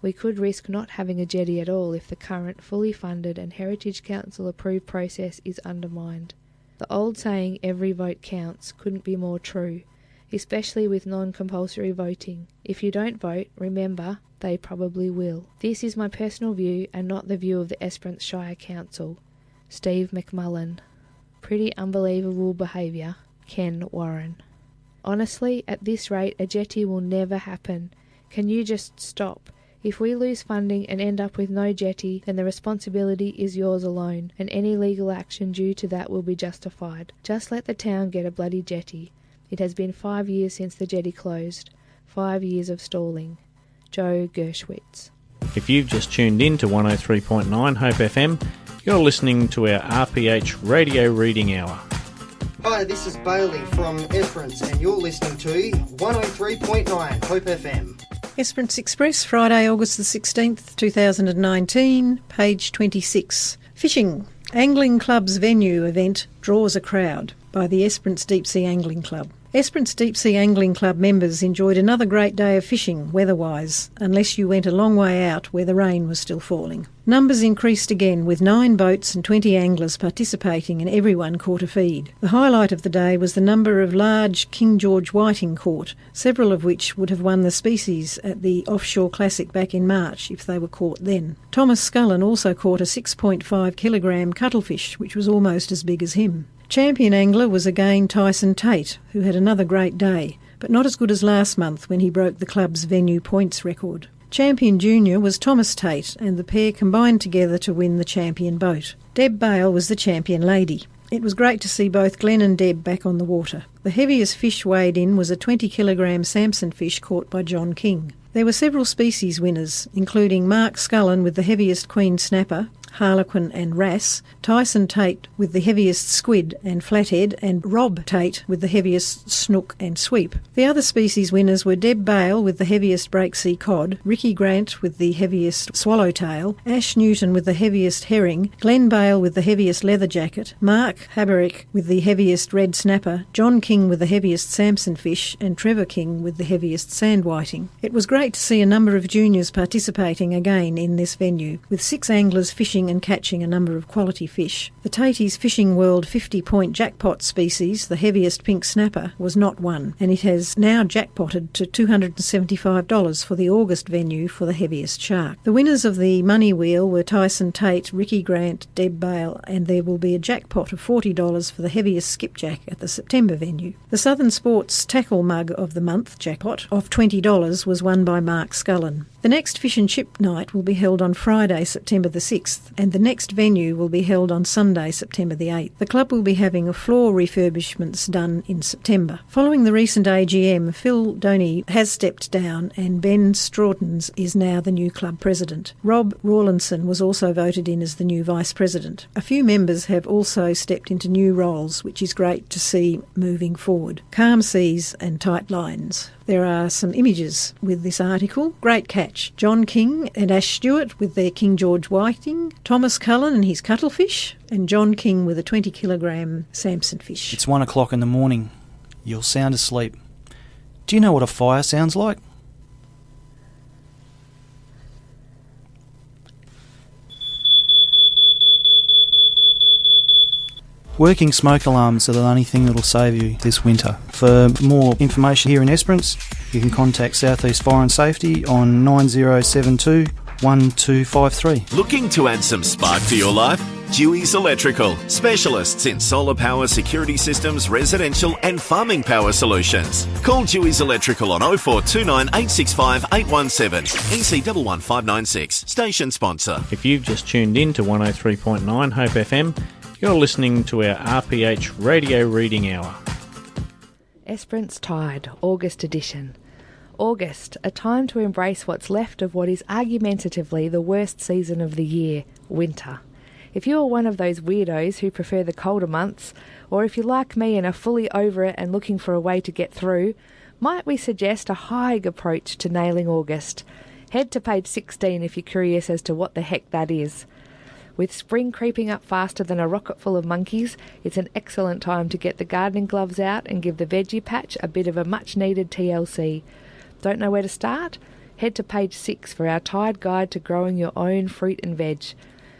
S11: We could risk not having a jetty at all if the current fully funded and Heritage Council approved process is undermined. The old saying, every vote counts, couldn't be more true, especially with non-compulsory voting. If you don't vote, remember, they probably will. This is my personal view and not the view of the Esperance Shire Council. Steve McMullen. Pretty unbelievable behaviour. Ken Warren. Honestly, at this rate, a jetty will never happen. Can you just stop? If we lose funding and end up with no jetty, then the responsibility is yours alone, and any legal action due to that will be justified. Just let the town get a bloody jetty. It has been 5 years since the jetty closed. 5 years of stalling. Joe Gershwitz.
S1: If you've just tuned in to 103.9 Hope FM, you're listening to our RPH Radio Reading Hour.
S18: Hi, this is Bailey from Esperance, and you're listening to 103.9 Hope FM.
S2: Esperance Express, Friday, August the 16th, 2019, page 26. Fishing. Angling Club's venue event draws a crowd, by by the Esperance Deep Sea Angling Club. Esperance Deep Sea Angling Club members enjoyed another great day of fishing, weather-wise, unless you went a long way out where the rain was still falling. Numbers increased again, with 9 boats and 20 anglers participating, and everyone caught a feed. The highlight of the day was the number of large King George whiting caught, several of which would have won the species at the Offshore Classic back in March if they were caught then. Thomas Scullen also caught a 6.5 kilogram cuttlefish, which was almost as big as him. Champion angler was again Tyson Tate, who had another great day, but not as good as last month when he broke the club's venue points record. Champion junior was Thomas Tate, and the pair combined together to win the champion boat. Deb Bale was the champion lady. It was great to see both Glenn and Deb back on the water. The heaviest fish weighed in was a 20 kilogram Samson fish caught by John King. There were several species winners, including Mark Scullen with the heaviest queen snapper, Harlequin and Wrasse, Tyson Tate with the heaviest squid and flathead, and Rob Tate with the heaviest snook and sweep. The other species winners were Deb Bale with the heaviest break-sea cod, Ricky Grant with the heaviest swallowtail, Ash Newton with the heaviest herring, Glenn Bale with the heaviest leather jacket, Mark Haberick with the heaviest red snapper, John King with the heaviest Samson fish, and Trevor King with the heaviest sand whiting. It was great to see a number of juniors participating again in this venue, with 6 anglers fishing and catching a number of quality fish. The Tatey's Fishing World 50-point jackpot species, the heaviest pink snapper, was not won, and it has now jackpotted to $275 for the August venue for the heaviest shark. The winners of the money wheel were Tyson Tate, Ricky Grant, Deb Bale, and there will be a jackpot of $40 for the heaviest skipjack at the September venue. The Southern Sports Tackle Mug of the Month jackpot of $20 was won by Mark Scullen. The next Fish and Chip night will be held on Friday, September the 6th, and the next venue will be held on Sunday, September the 8th. The club will be having a floor refurbishments done in September. Following the recent AGM, Phil Doney has stepped down and Ben Straughtons is now the new club president. Rob Rawlinson was also voted in as the new vice president. A few members have also stepped into new roles, which is great to see moving forward. Calm seas and tight lines. There are some images with this article. Great catch. John King and Ash Stewart with their King George whiting, Thomas Cullen and his cuttlefish, and John King with a 20 kilogram Samson fish.
S19: It's 1 o'clock in the morning. You're sound asleep. Do you know what a fire sounds like? Working smoke alarms are the only thing that'll save you this winter. For more information here in Esperance, you can contact South East Fire and Safety on 9072 1253.
S5: Looking to add some spark to your life? Dewey's Electrical, specialists in solar power security systems, residential and farming power solutions. Call Dewey's Electrical on 0429 865 817, EC 11596, station sponsor.
S1: If you've just tuned in to 103.9 Hope FM, you're listening to our RPH Radio Reading Hour.
S11: Esperance Tide, August edition. August, a time to embrace what's left of what is argumentatively the worst season of the year, winter. If you are one of those weirdos who prefer the colder months, or if you're like me and are fully over it and looking for a way to get through, might we suggest a Haig approach to nailing August? Head to page 16 if you're curious as to what the heck that is. With spring creeping up faster than a rocket full of monkeys, it's an excellent time to get the gardening gloves out and give the veggie patch a bit of a much-needed TLC. Don't know where to start? Head to page 6 for our Tide Guide to growing your own fruit and veg.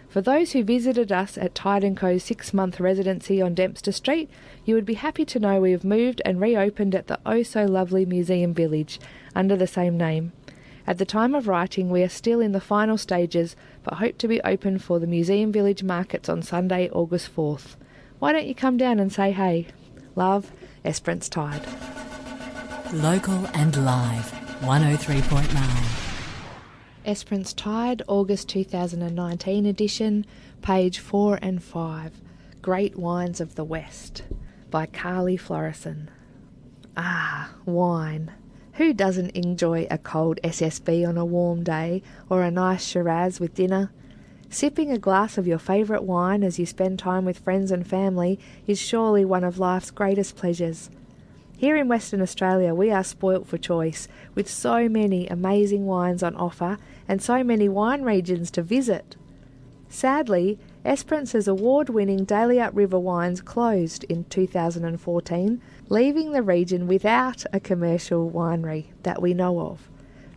S11: For those who visited us at Tide & Co.'s 6-month residency on Dempster Street, you would be happy to know we have moved and reopened at the oh-so-lovely Museum Village, under the same name. At the time of writing, we are still in the final stages, but hope to be open for the Museum Village markets on Sunday, August 4th. Why don't you come down and say hey? Love, Esperance Tide.
S20: Local and live, 103.9.
S11: Esperance Tide, August 2019 edition, page 4 and 5. Great Wines of the West, by Carly Florison. Ah, wine. Who doesn't enjoy a cold SSB on a warm day, or a nice Shiraz with dinner? Sipping a glass of your favourite wine as you spend time with friends and family is surely one of life's greatest pleasures. Here in Western Australia we are spoilt for choice, with so many amazing wines on offer and so many wine regions to visit. Sadly, Esperance's award-winning Daly Upriver wines closed in 2014, leaving the region without a commercial winery that we know of.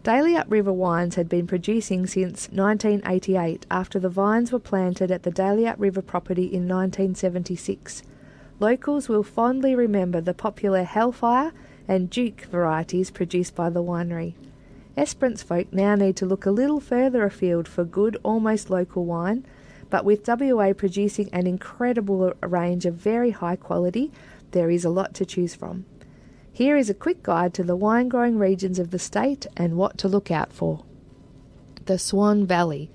S11: Daly Upriver wines had been producing since 1988 after the vines were planted at the Daly Upriver property in 1976. Locals will fondly remember the popular Hellfire and Duke varieties produced by the winery. Esperance folk now need to look a little further afield for good, almost local wine, but with WA producing an incredible range of very high quality, there is a lot to choose from. Here is a quick guide to the wine-growing regions of the state and what to look out for. The Swan Valley.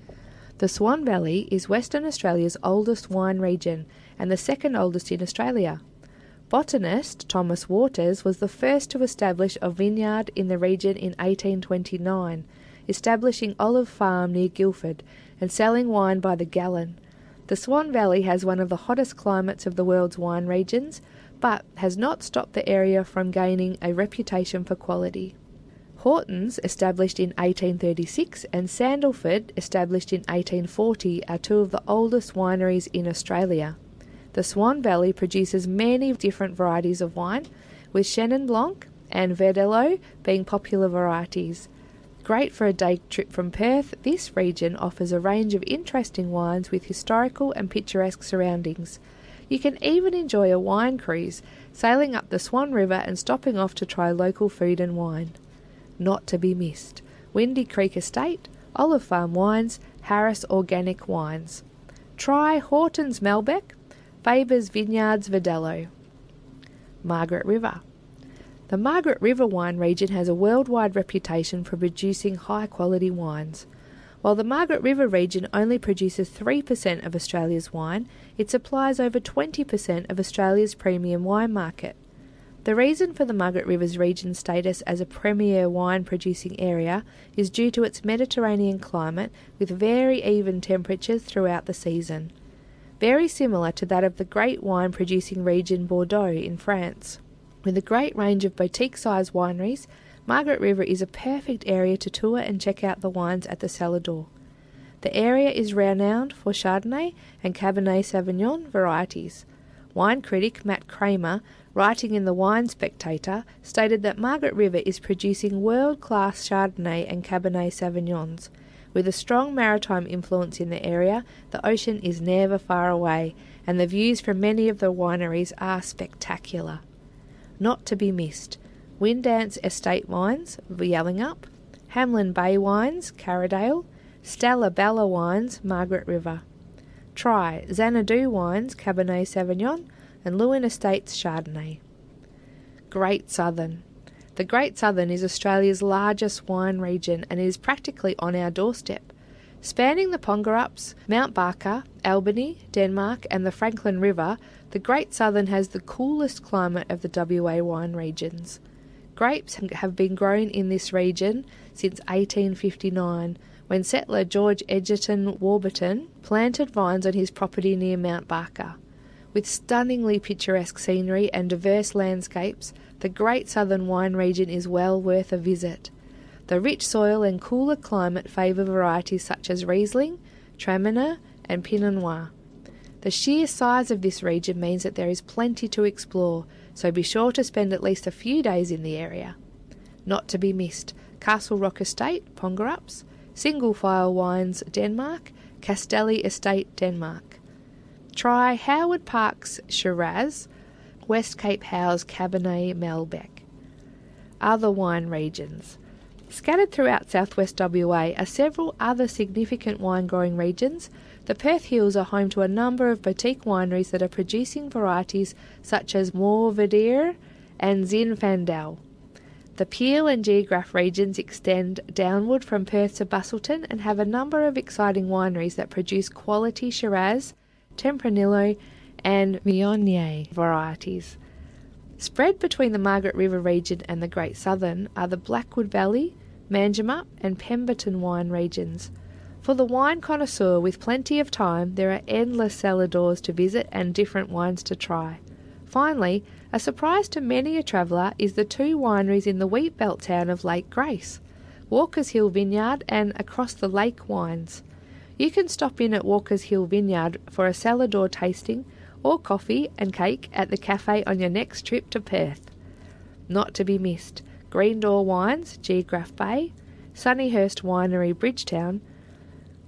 S11: The Swan Valley is Western Australia's oldest wine region and the second oldest in Australia. Botanist Thomas Waters was the first to establish a vineyard in the region in 1829, establishing Olive Farm near Guildford and selling wine by the gallon. The Swan Valley has one of the hottest climates of the world's wine regions, but has not stopped the area from gaining a reputation for quality. Hortons, established in 1836, and Sandalford, established in 1840, are two of the oldest wineries in Australia. The Swan Valley produces many different varieties of wine, with Chenin Blanc and Verdelho being popular varieties. Great for a day trip from Perth, this region offers a range of interesting wines with historical and picturesque surroundings. You can even enjoy a wine cruise, sailing up the Swan River and stopping off to try local food and wine. Not to be missed, Windy Creek Estate, Olive Farm Wines, Harris Organic Wines. Try Hortons Malbec, Faber's Vineyards Verdelho. Margaret River. The Margaret River wine region has a worldwide reputation for producing high-quality wines. While the Margaret River region only produces 3% of Australia's wine, it supplies over 20% of Australia's premium wine market. The reason for the Margaret River's region status as a premier wine-producing area is due to its Mediterranean climate with very even temperatures throughout the season, very similar to that of the great wine-producing region Bordeaux in France. With a great range of boutique-sized wineries, Margaret River is a perfect area to tour and check out the wines at the cellar door. The area is renowned for Chardonnay and Cabernet Sauvignon varieties. Wine critic Matt Kramer, writing in the Wine Spectator, stated that Margaret River is producing world-class Chardonnay and Cabernet Sauvignons. With a strong maritime influence in the area, the ocean is never far away, and the views from many of the wineries are spectacular. Not to be missed, Windance Estate Wines, Yallingup, Hamlin Bay Wines, Carradale, Stella Bella Wines, Margaret River. Try Xanadu Wines, Cabernet Sauvignon, and Lewin Estates Chardonnay. Great Southern. The Great Southern is Australia's largest wine region and is practically on our doorstep. Spanning the Pongarups, Mount Barker, Albany, Denmark and the Franklin River, the Great Southern has the coolest climate of the WA wine regions. Grapes have been grown in this region since 1859, when settler George Egerton Warburton planted vines on his property near Mount Barker. With stunningly picturesque scenery and diverse landscapes, the Great Southern wine region is well worth a visit. The rich soil and cooler climate favour varieties such as Riesling, Traminer and Pinot Noir. The sheer size of this region means that there is plenty to explore, so be sure to spend at least a few days in the area. Not to be missed, Castle Rock Estate, Pongarups, Single File Wines, Denmark, Castelli Estate, Denmark. Try Howard Park's Shiraz, West Cape Howe's Cabernet Malbec. Other wine regions. Scattered throughout southwest WA are several other significant wine-growing regions. The Perth Hills are home to a number of boutique wineries that are producing varieties such as Mourvedre and Zinfandel. The Peel and Geograph regions extend downward from Perth to Busselton and have a number of exciting wineries that produce quality Shiraz, Tempranillo and Viognier varieties. Spread between the Margaret River region and the Great Southern are the Blackwood Valley, Manjimup and Pemberton wine regions. For the wine connoisseur with plenty of time, there are endless cellar doors to visit and different wines to try. Finally, a surprise to many a traveller is the two wineries in the wheat belt town of Lake Grace, Walker's Hill Vineyard and Across the Lake Wines. You can stop in at Walker's Hill Vineyard for a salad or tasting, or coffee and cake at the cafe on your next trip to Perth. Not to be missed, Green Door Wines, Geograph Bay, Sunnyhurst Winery, Bridgetown,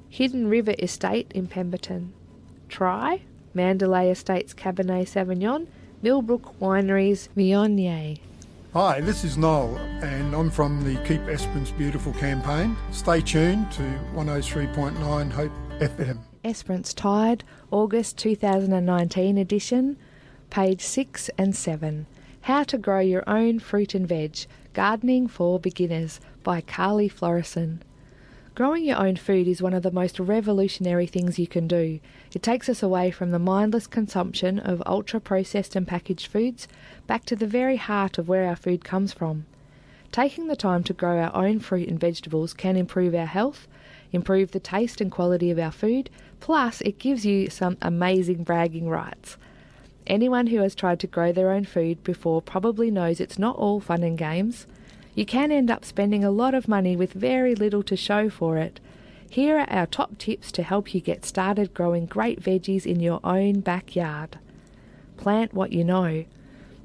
S11: Hidden River Estate in Pemberton. Try Mandalay Estates Cabernet Sauvignon, Millbrook Wineries, Viognier.
S21: Hi, this is Noel, and I'm from the Keep Esperance Beautiful campaign. Stay tuned to 103.9 Hope FM.
S11: Esperance Tide, August 2019 edition, page 6 and 7. How to Grow Your Own Fruit and Veg, Gardening for Beginners by Carly Florison. Growing your own food is one of the most revolutionary things you can do. It takes us away from the mindless consumption of ultra-processed and packaged foods back to the very heart of where our food comes from. Taking the time to grow our own fruit and vegetables can improve our health, improve the taste and quality of our food, plus it gives you some amazing bragging rights. Anyone who has tried to grow their own food before probably knows it's not all fun and games. You can end up spending a lot of money with very little to show for it. Here are our top tips to help you get started growing great veggies in your own backyard. Plant what you know.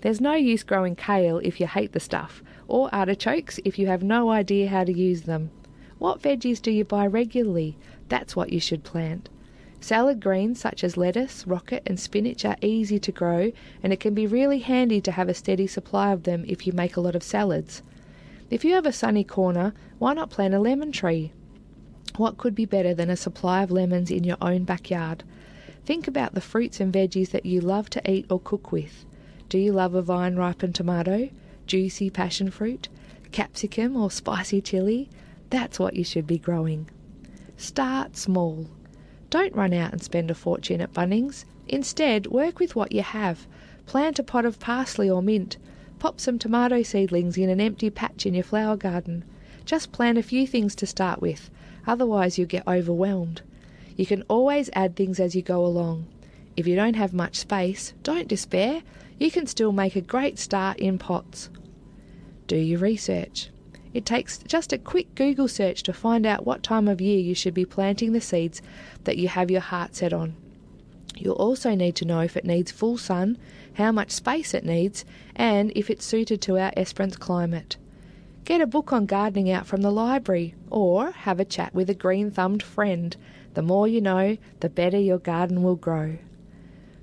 S11: There's no use growing kale if you hate the stuff, or artichokes if you have no idea how to use them. What veggies do you buy regularly? That's what you should plant. Salad greens such as lettuce, rocket and spinach are easy to grow, and it can be really handy to have a steady supply of them if you make a lot of salads. If you have a sunny corner, why not plant a lemon tree? What could be better than a supply of lemons in your own backyard? Think about the fruits and veggies that you love to eat or cook with. Do you love a vine-ripened tomato, juicy passion fruit, capsicum or spicy chili? That's what you should be growing. Start small. Don't run out and spend a fortune at Bunnings. Instead, work with what you have. Plant a pot of parsley or mint. Pop some tomato seedlings in an empty patch in your flower garden. Just plant a few things to start with, otherwise you'll get overwhelmed. You can always add things as you go along. If you don't have much space, don't despair. You can still make a great start in pots. Do your research. It takes just a quick Google search to find out what time of year you should be planting the seeds that you have your heart set on. You'll also need to know if it needs full sun, how much space it needs, and if it's suited to our Esperance climate. Get a book on gardening out from the library, or have a chat with a green-thumbed friend. The more you know, the better your garden will grow.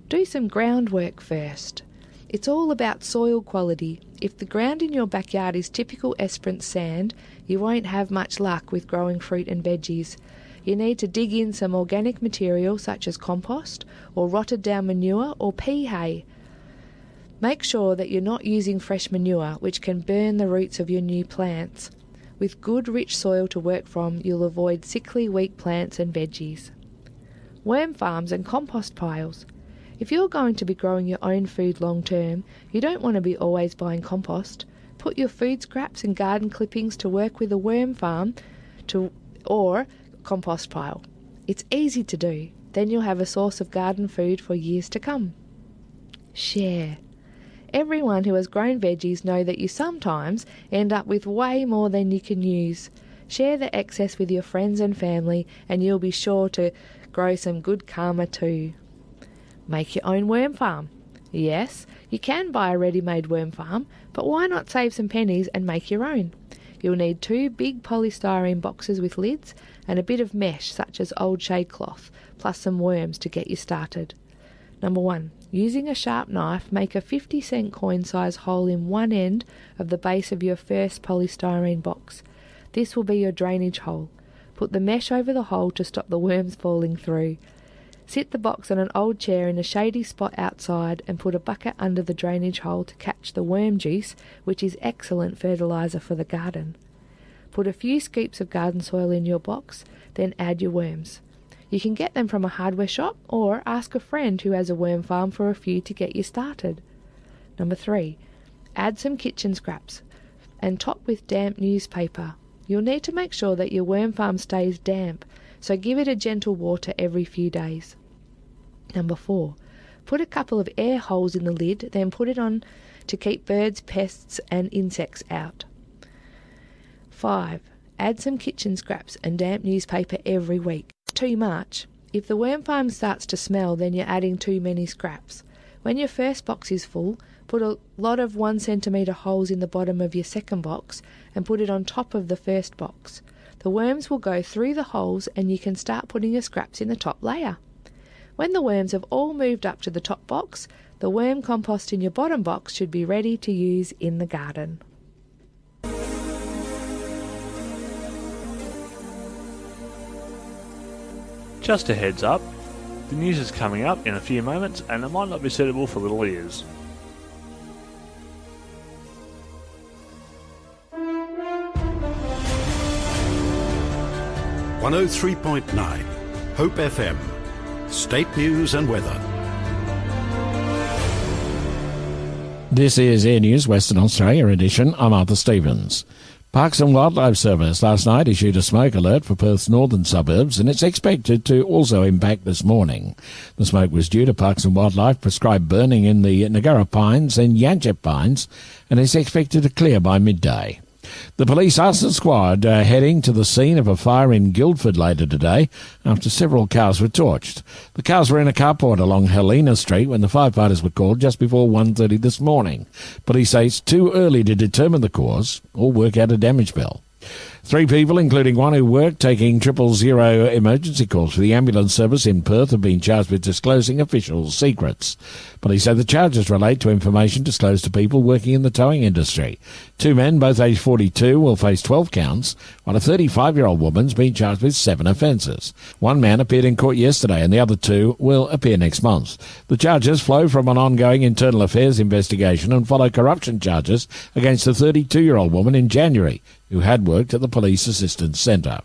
S11: Do some groundwork first. It's all about soil quality. If the ground in your backyard is typical Esperance sand, you won't have much luck with growing fruit and veggies. You need to dig in some organic material such as compost or rotted down manure or pea hay. Make sure that you're not using fresh manure, which can burn the roots of your new plants. With good rich soil to work from, you'll avoid sickly weak plants and veggies. Worm farms and compost piles. If you're going to be growing your own food long term, you don't want to be always buying compost. Put your food scraps and garden clippings to work with a worm farm or compost pile. It's easy to do. Then you'll have a source of garden food for years to come. Share. Everyone who has grown veggies know that you sometimes end up with way more than you can use. Share the excess with your friends and family, and you'll be sure to grow some good karma too. Make your own worm farm. Yes, you can buy a ready-made worm farm, but why not save some pennies and make your own? You'll need 2 big polystyrene boxes with lids and a bit of mesh such as old shade cloth, plus some worms to get you started. Number 1. Using a sharp knife, make a 50-cent coin size hole in one end of the base of your first polystyrene box. This will be your drainage hole. Put the mesh over the hole to stop the worms falling through. Sit the box on an old chair in a shady spot outside and put a bucket under the drainage hole to catch the worm juice, which is excellent fertiliser for the garden. Put a few scoops of garden soil in your box, then add your worms. You can get them from a hardware shop or ask a friend who has a worm farm for a few to get you started. Number 3. Add some kitchen scraps and top with damp newspaper. You'll need to make sure that your worm farm stays damp, so give it a gentle water every few days. Number 4. Put a couple of air holes in the lid, then put it on to keep birds, pests and insects out. 5. Add some kitchen scraps and damp newspaper every week. too much. If the worm foam starts to smell, then you're adding too many scraps. When your first box is full, put a lot of 1 centimetre holes in the bottom of your second box and put it on top of the first box. The worms will go through the holes and you can start putting your scraps in the top layer. When the worms have all moved up to the top box, the worm compost in your bottom box should be ready to use in the garden.
S1: Just a heads up, the news is coming up in a few moments and it might not be suitable for little ears.
S5: .9 Hope FM. State news and weather.
S3: This is Air News Western Australia edition. I'm Arthur Stevens. Parks and Wildlife Service last night issued a smoke alert for Perth's northern suburbs, and it's expected to also impact this morning. The smoke was due to Parks and Wildlife prescribed burning in the Nagara Pines and Yanchep Pines, and is expected to clear by midday. The police arson squad are heading to the scene of a fire in Guildford later today after several cars were torched. The cars were in a carport along Helena Street when the firefighters were called just before 1:30 this morning. Police say it's too early to determine the cause or work out a damage bill. 3 people, including one who worked taking 000 emergency calls for the ambulance service in Perth, have been charged with disclosing official secrets. Police say the charges relate to information disclosed to people working in the towing industry. 2 men, both aged 42, will face 12 counts, while a 35-year-old woman's been charged with 7 offences. 1 man appeared in court yesterday and the other 2 will appear next month. The charges flow from an ongoing internal affairs investigation and follow corruption charges against a 32-year-old woman in January, who had worked at the Police Assistance Centre.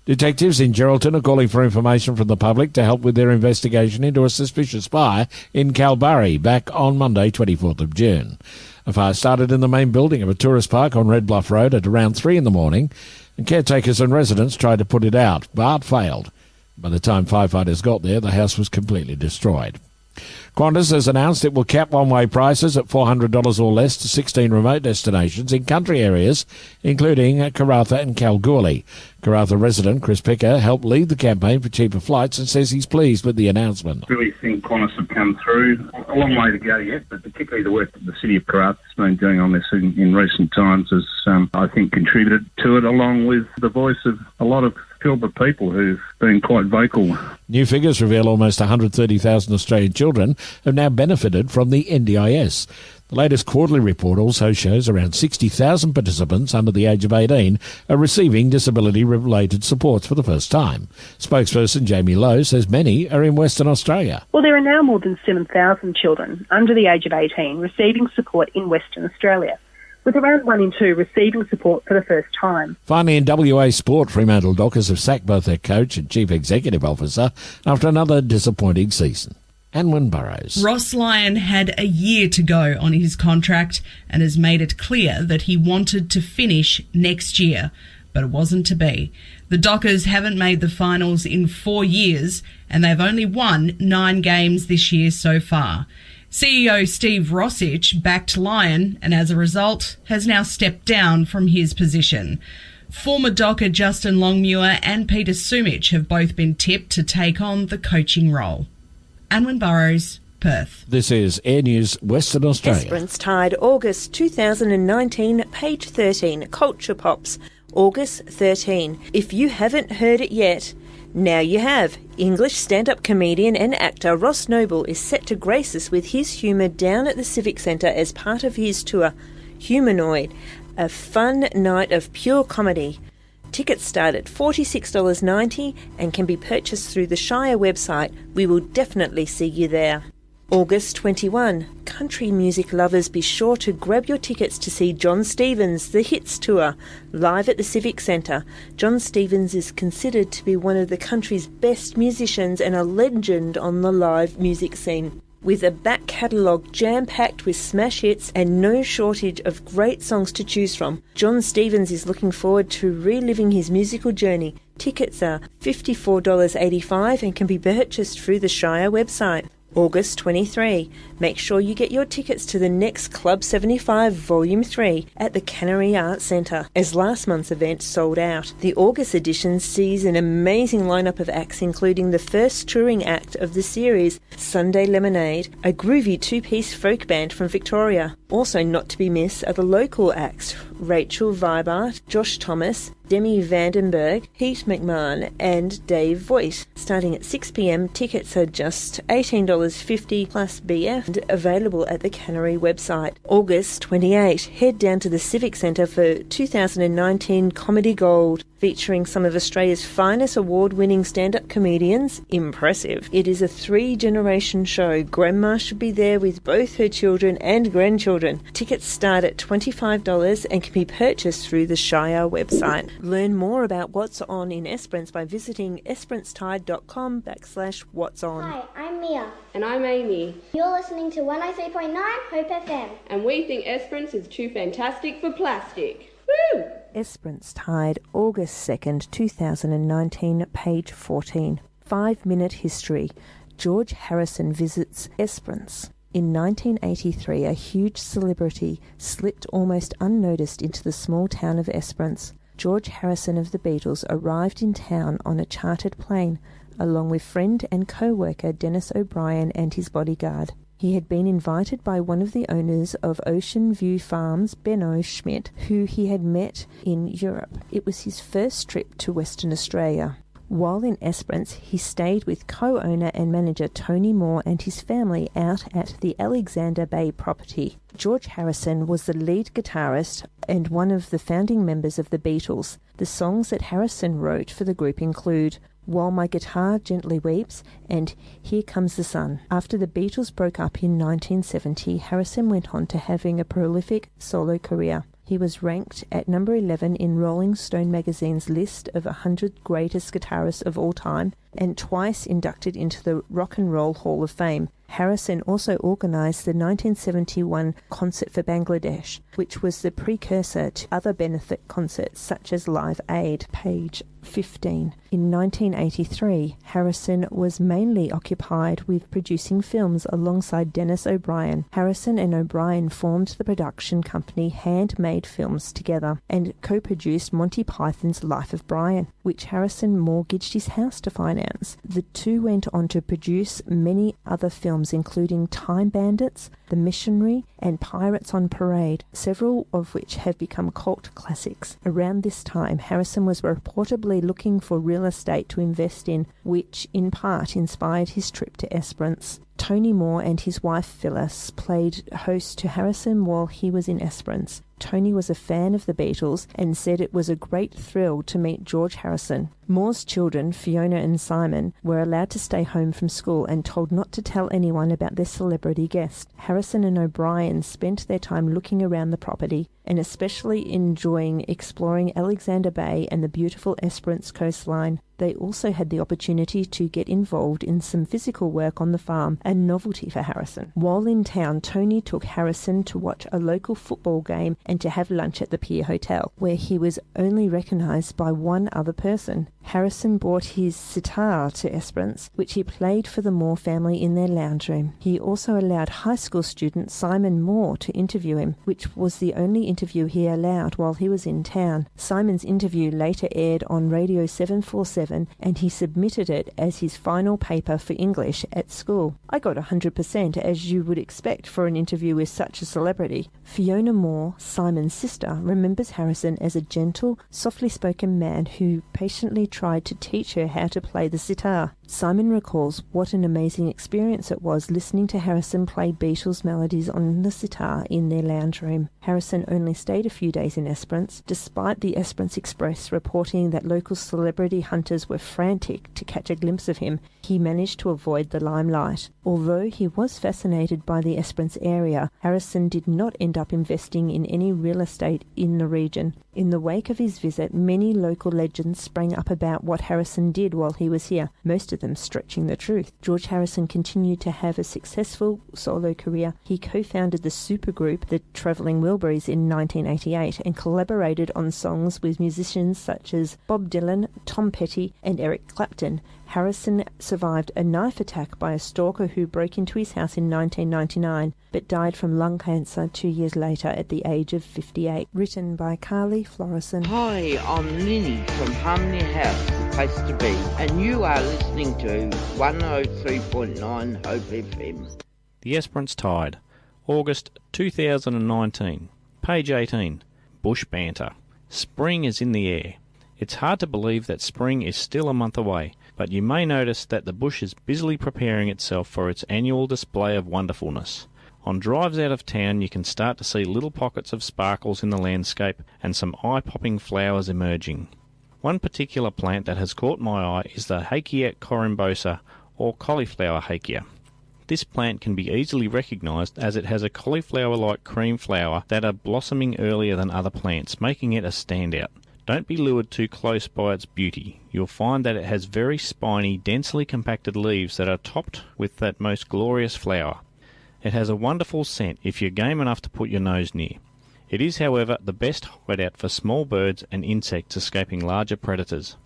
S3: Detectives in Geraldton are calling for information from the public to help with their investigation into a suspicious fire in Kalbarri back on Monday, 24th of June. A fire started in the main building of a tourist park on Red Bluff Road at around 3 in the morning, and caretakers and residents tried to put it out, but failed. By the time firefighters got there, the house was completely destroyed. Qantas has announced it will cap one-way prices at $400 or less to 16 remote destinations in country areas, including Karratha and Kalgoorlie. Karratha resident Chris Picker helped lead the campaign for cheaper flights and says he's pleased with the announcement.
S22: I really think Qantas have come through. A long way to go yet, but particularly the work that the City of Karratha has been doing on this in recent times has, I think, contributed to it, along with the voice of a lot of Pilbara people who've been quite vocal.
S3: New figures reveal almost 130,000 Australian children have now benefited from the NDIS. The latest quarterly report also shows around 60,000 participants under the age of 18 are receiving disability-related supports for the first time. Spokesperson Jamie Lowe says many are in Western Australia.
S23: Well, there are now more than 7,000 children under the age of 18 receiving support in Western Australia, with around 1 in 2 receiving support for the first time.
S3: Finally, in WA sport, Fremantle Dockers have sacked both their coach and chief executive officer after another disappointing season. Anwin Burrows.
S24: Ross Lyon had a year to go on his contract and has made it clear that he wanted to finish next year, but it wasn't to be. The Dockers haven't made the finals in 4 years and they've only won 9 games this year so far. CEO Steve Rossich backed Lyon and as a result has now stepped down from his position. Former Docker Justin Longmuir and Peter Sumich have both been tipped to take on the coaching role. Anwin Burrows, Perth.
S3: This is Air News Western Australia.
S25: Esperance tied August 2019, page 13, Culture Pops, August 13. If you haven't heard it yet, now you have. English stand-up comedian and actor Ross Noble is set to grace us with his humour down at the Civic Centre as part of his tour, Humanoid, a fun night of pure comedy. Tickets start at $46.90 and can be purchased through the Shire website. We will definitely see you there. August 21. Country music lovers, be sure to grab your tickets to see John Stevens' The Hits Tour, live at the Civic Centre. John Stevens is considered to be one of the country's best musicians and a legend on the live music scene. With a back catalogue jam-packed with smash hits and no shortage of great songs to choose from, John Stevens is looking forward to reliving his musical journey. Tickets are $54.85 and can be purchased through the Shire website. August 23. Make sure you get your tickets to the next Club 75 Volume 3 at the Cannery Arts Centre, as last month's event sold out. The August edition sees an amazing lineup of acts, including the first touring act of the series, Sunday Lemonade, a groovy two-piece folk band from Victoria. Also not to be missed are the local acts, Rachel Vibart, Josh Thomas, Demi Vandenberg, Pete McMahon and Dave Voigt. Starting at 6pm, tickets are just $18.50 plus BF and available at the Cannery website. August 28, head down to the Civic Centre for 2019 Comedy Gold, featuring some of Australia's finest award-winning stand-up comedians. Impressive. It is a 3-generation show. Grandma should be there with both her children and grandchildren. Tickets start at $25 and can be purchased through the Shire website. Learn more about what's on in Esperance by visiting esperancetide.com/what's on.
S4: Hi, I'm Mia.
S6: And I'm Amy.
S4: You're listening to 103.9 Hope FM.
S6: And we think Esperance is too fantastic for plastic. Woo!
S25: Esperance Tide, August 2nd, 2019, page 14. 5-minute history. George Harrison visits Esperance. In 1983, a huge celebrity slipped almost unnoticed into the small town of Esperance. George Harrison of the Beatles arrived in town on a chartered plane, along with friend and co-worker Dennis O'Brien and his bodyguard. He had been invited by one of the owners of Ocean View Farms, Benno Schmidt, who he had met in Europe. It was his first trip to Western Australia. While in Esperance, he stayed with co-owner and manager Tony Moore and his family out at the Alexander Bay property. George Harrison was the lead guitarist and one of the founding members of the Beatles. The songs that Harrison wrote for the group include While My Guitar Gently Weeps and Here Comes the Sun. After the Beatles broke up in 1970, Harrison went on to having a prolific solo career. He was ranked at number 11 in Rolling Stone magazine's list of 100 greatest guitarists of all time and twice inducted into the Rock and Roll Hall of Fame. Harrison also organised the 1971 Concert for Bangladesh, which was the precursor to other benefit concerts such as Live Aid, page 15. In 1983, Harrison was mainly occupied with producing films alongside Dennis O'Brien. Harrison and O'Brien formed the production company Handmade Films together and co-produced Monty Python's Life of Brian, which Harrison mortgaged his house to finance. The two went on to produce many other films, including Time Bandits, The Missionary, and Pirates on Parade, several of which have become cult classics. Around this time, Harrison was reportedly looking for real estate to invest in, which in part inspired his trip to Esperance. Tony Moore and his wife Phyllis played host to Harrison while he was in Esperance. Tony was a fan of the Beatles and said it was a great thrill to meet George Harrison. Moore's children, Fiona and Simon, were allowed to stay home from school and told not to tell anyone about their celebrity guest. Harrison and O'Brien spent their time looking around the property and especially enjoying exploring Alexander Bay and the beautiful Esperance coastline. They also had the opportunity to get involved in some physical work on the farm, a novelty for Harrison. While in town, Tony took Harrison to watch a local football game and to have lunch at the Pier Hotel, where he was only recognised by one other person. Harrison brought his sitar to Esperance, which he played for the Moore family in their lounge room. He also allowed high school student Simon Moore to interview him, which was the only interview he allowed while he was in town. Simon's interview later aired on Radio 747, and he submitted it as his final paper for English at school. I got 100%, as you would expect for an interview with such a celebrity. Fiona Moore, Simon's sister, remembers Harrison as a gentle, softly spoken man who patiently tried to teach her how to play the sitar. Simon recalls what an amazing experience it was listening to Harrison play Beatles melodies on the sitar in their lounge room. Harrison only stayed a few days in Esperance, despite the Esperance Express reporting that local celebrity hunters were frantic to catch a glimpse of him. He managed to avoid the limelight. Although he was fascinated by the Esperance area, Harrison did not end up investing in any real estate in the region. In the wake of his visit, many local legends sprang up about what Harrison did while he was here. Most of them stretching the truth. George Harrison continued to have a successful solo career. He co-founded the supergroup The Travelling Wilburys in 1988 and collaborated on songs with musicians such as Bob Dylan, Tom Petty and Eric Clapton. Harrison survived a knife attack by a stalker who broke into his house in 1999 but died from lung cancer 2 years later at the age of 58. Written by Carly Florison.
S7: Hi, I'm Linny from Harmony House, the place to be, and you are listening to 103.9 Hope FM.
S1: The Esperance Tide, August 2019, page 18, Bush Banter. Spring is in the air. It's hard to believe that spring is still a month away, but you may notice that the bush is busily preparing itself for its annual display of wonderfulness. On drives out of town you can start to see little pockets of sparkles in the landscape and some eye-popping flowers emerging. One particular plant that has caught my eye is the Hakea corymbosa, or cauliflower hakea. This plant can be easily recognised as it has a cauliflower-like cream flower that are blossoming earlier than other plants, making it a standout. Don't be lured too close by its beauty. You'll find that it has very spiny, densely compacted leaves that are topped with that most glorious flower. It has a wonderful scent if you're game enough to put your nose near. It is, however, the best hideout for small birds and insects escaping larger predators.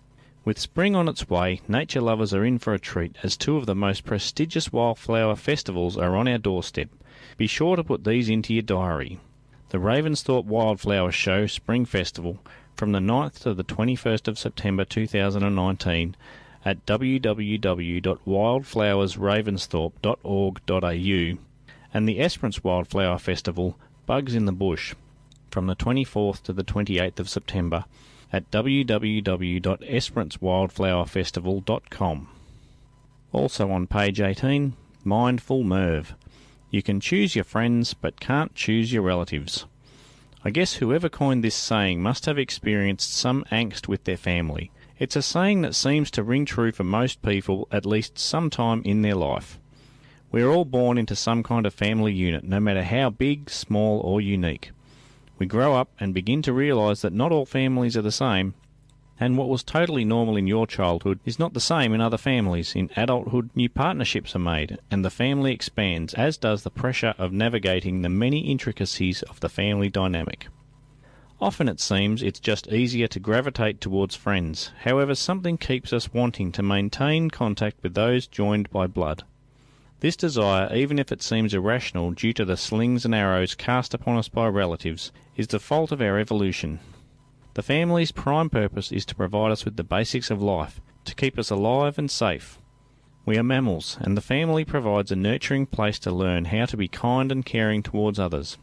S1: With spring on its way, nature lovers are in for a treat as two of the most prestigious wildflower festivals are on our doorstep. Be sure to put these into your diary. The Ravensthorpe Wildflower Show Spring Festival from the 9th to the 21st of September 2019 at www.wildflowersravensthorpe.org.au, and the Esperance Wildflower Festival Bugs in the Bush from the 24th to the 28th of September at www.esperancewildflowerfestival.com. Also on page 18, Mindful Merv. You can choose your friends but can't choose your relatives. I guess whoever coined this saying must have experienced some angst with their family. It's a saying that seems to ring true for most people at least sometime in their life. We are all born into some kind of family unit, no matter how big, small or unique. We grow up and begin to realise that not all families are the same, and what was totally normal in your childhood is not the same in other families. In adulthood, new partnerships are made, and the family expands, as does the pressure of navigating the many intricacies of the family dynamic. Often it seems it's just easier to gravitate towards friends. However, something keeps us wanting to maintain contact with those joined by blood. This desire, even if it seems irrational due to the slings and arrows cast upon us by relatives, is the fault of our evolution. The family's prime purpose is to provide us with the basics of life, to keep us alive and safe. We are mammals, and the family provides a nurturing place to learn how to be kind and caring towards others.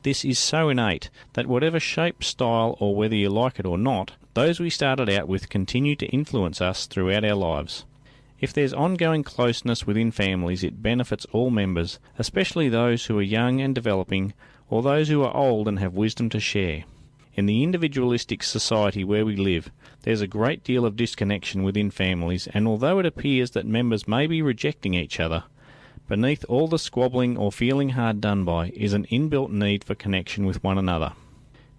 S1: This is so innate that whatever shape, style, or whether you like it or not, those we started out with continue to influence us throughout our lives. If there's ongoing closeness within families, it benefits all members, especially those who are young and developing, or those who are old and have wisdom to share. In the individualistic society where we live, there's a great deal of disconnection within families, and although it appears that members may be rejecting each other, beneath all the squabbling or feeling hard done by is an inbuilt need for connection with one another.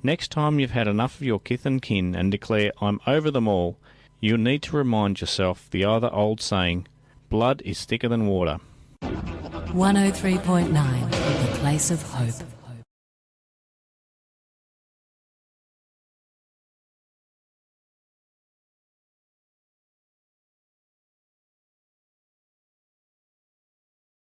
S1: Next time you've had enough of your kith and kin and declare, "I'm over them all," you'll need to remind yourself the other old saying, blood is thicker than water.
S20: 103.9, the place of hope.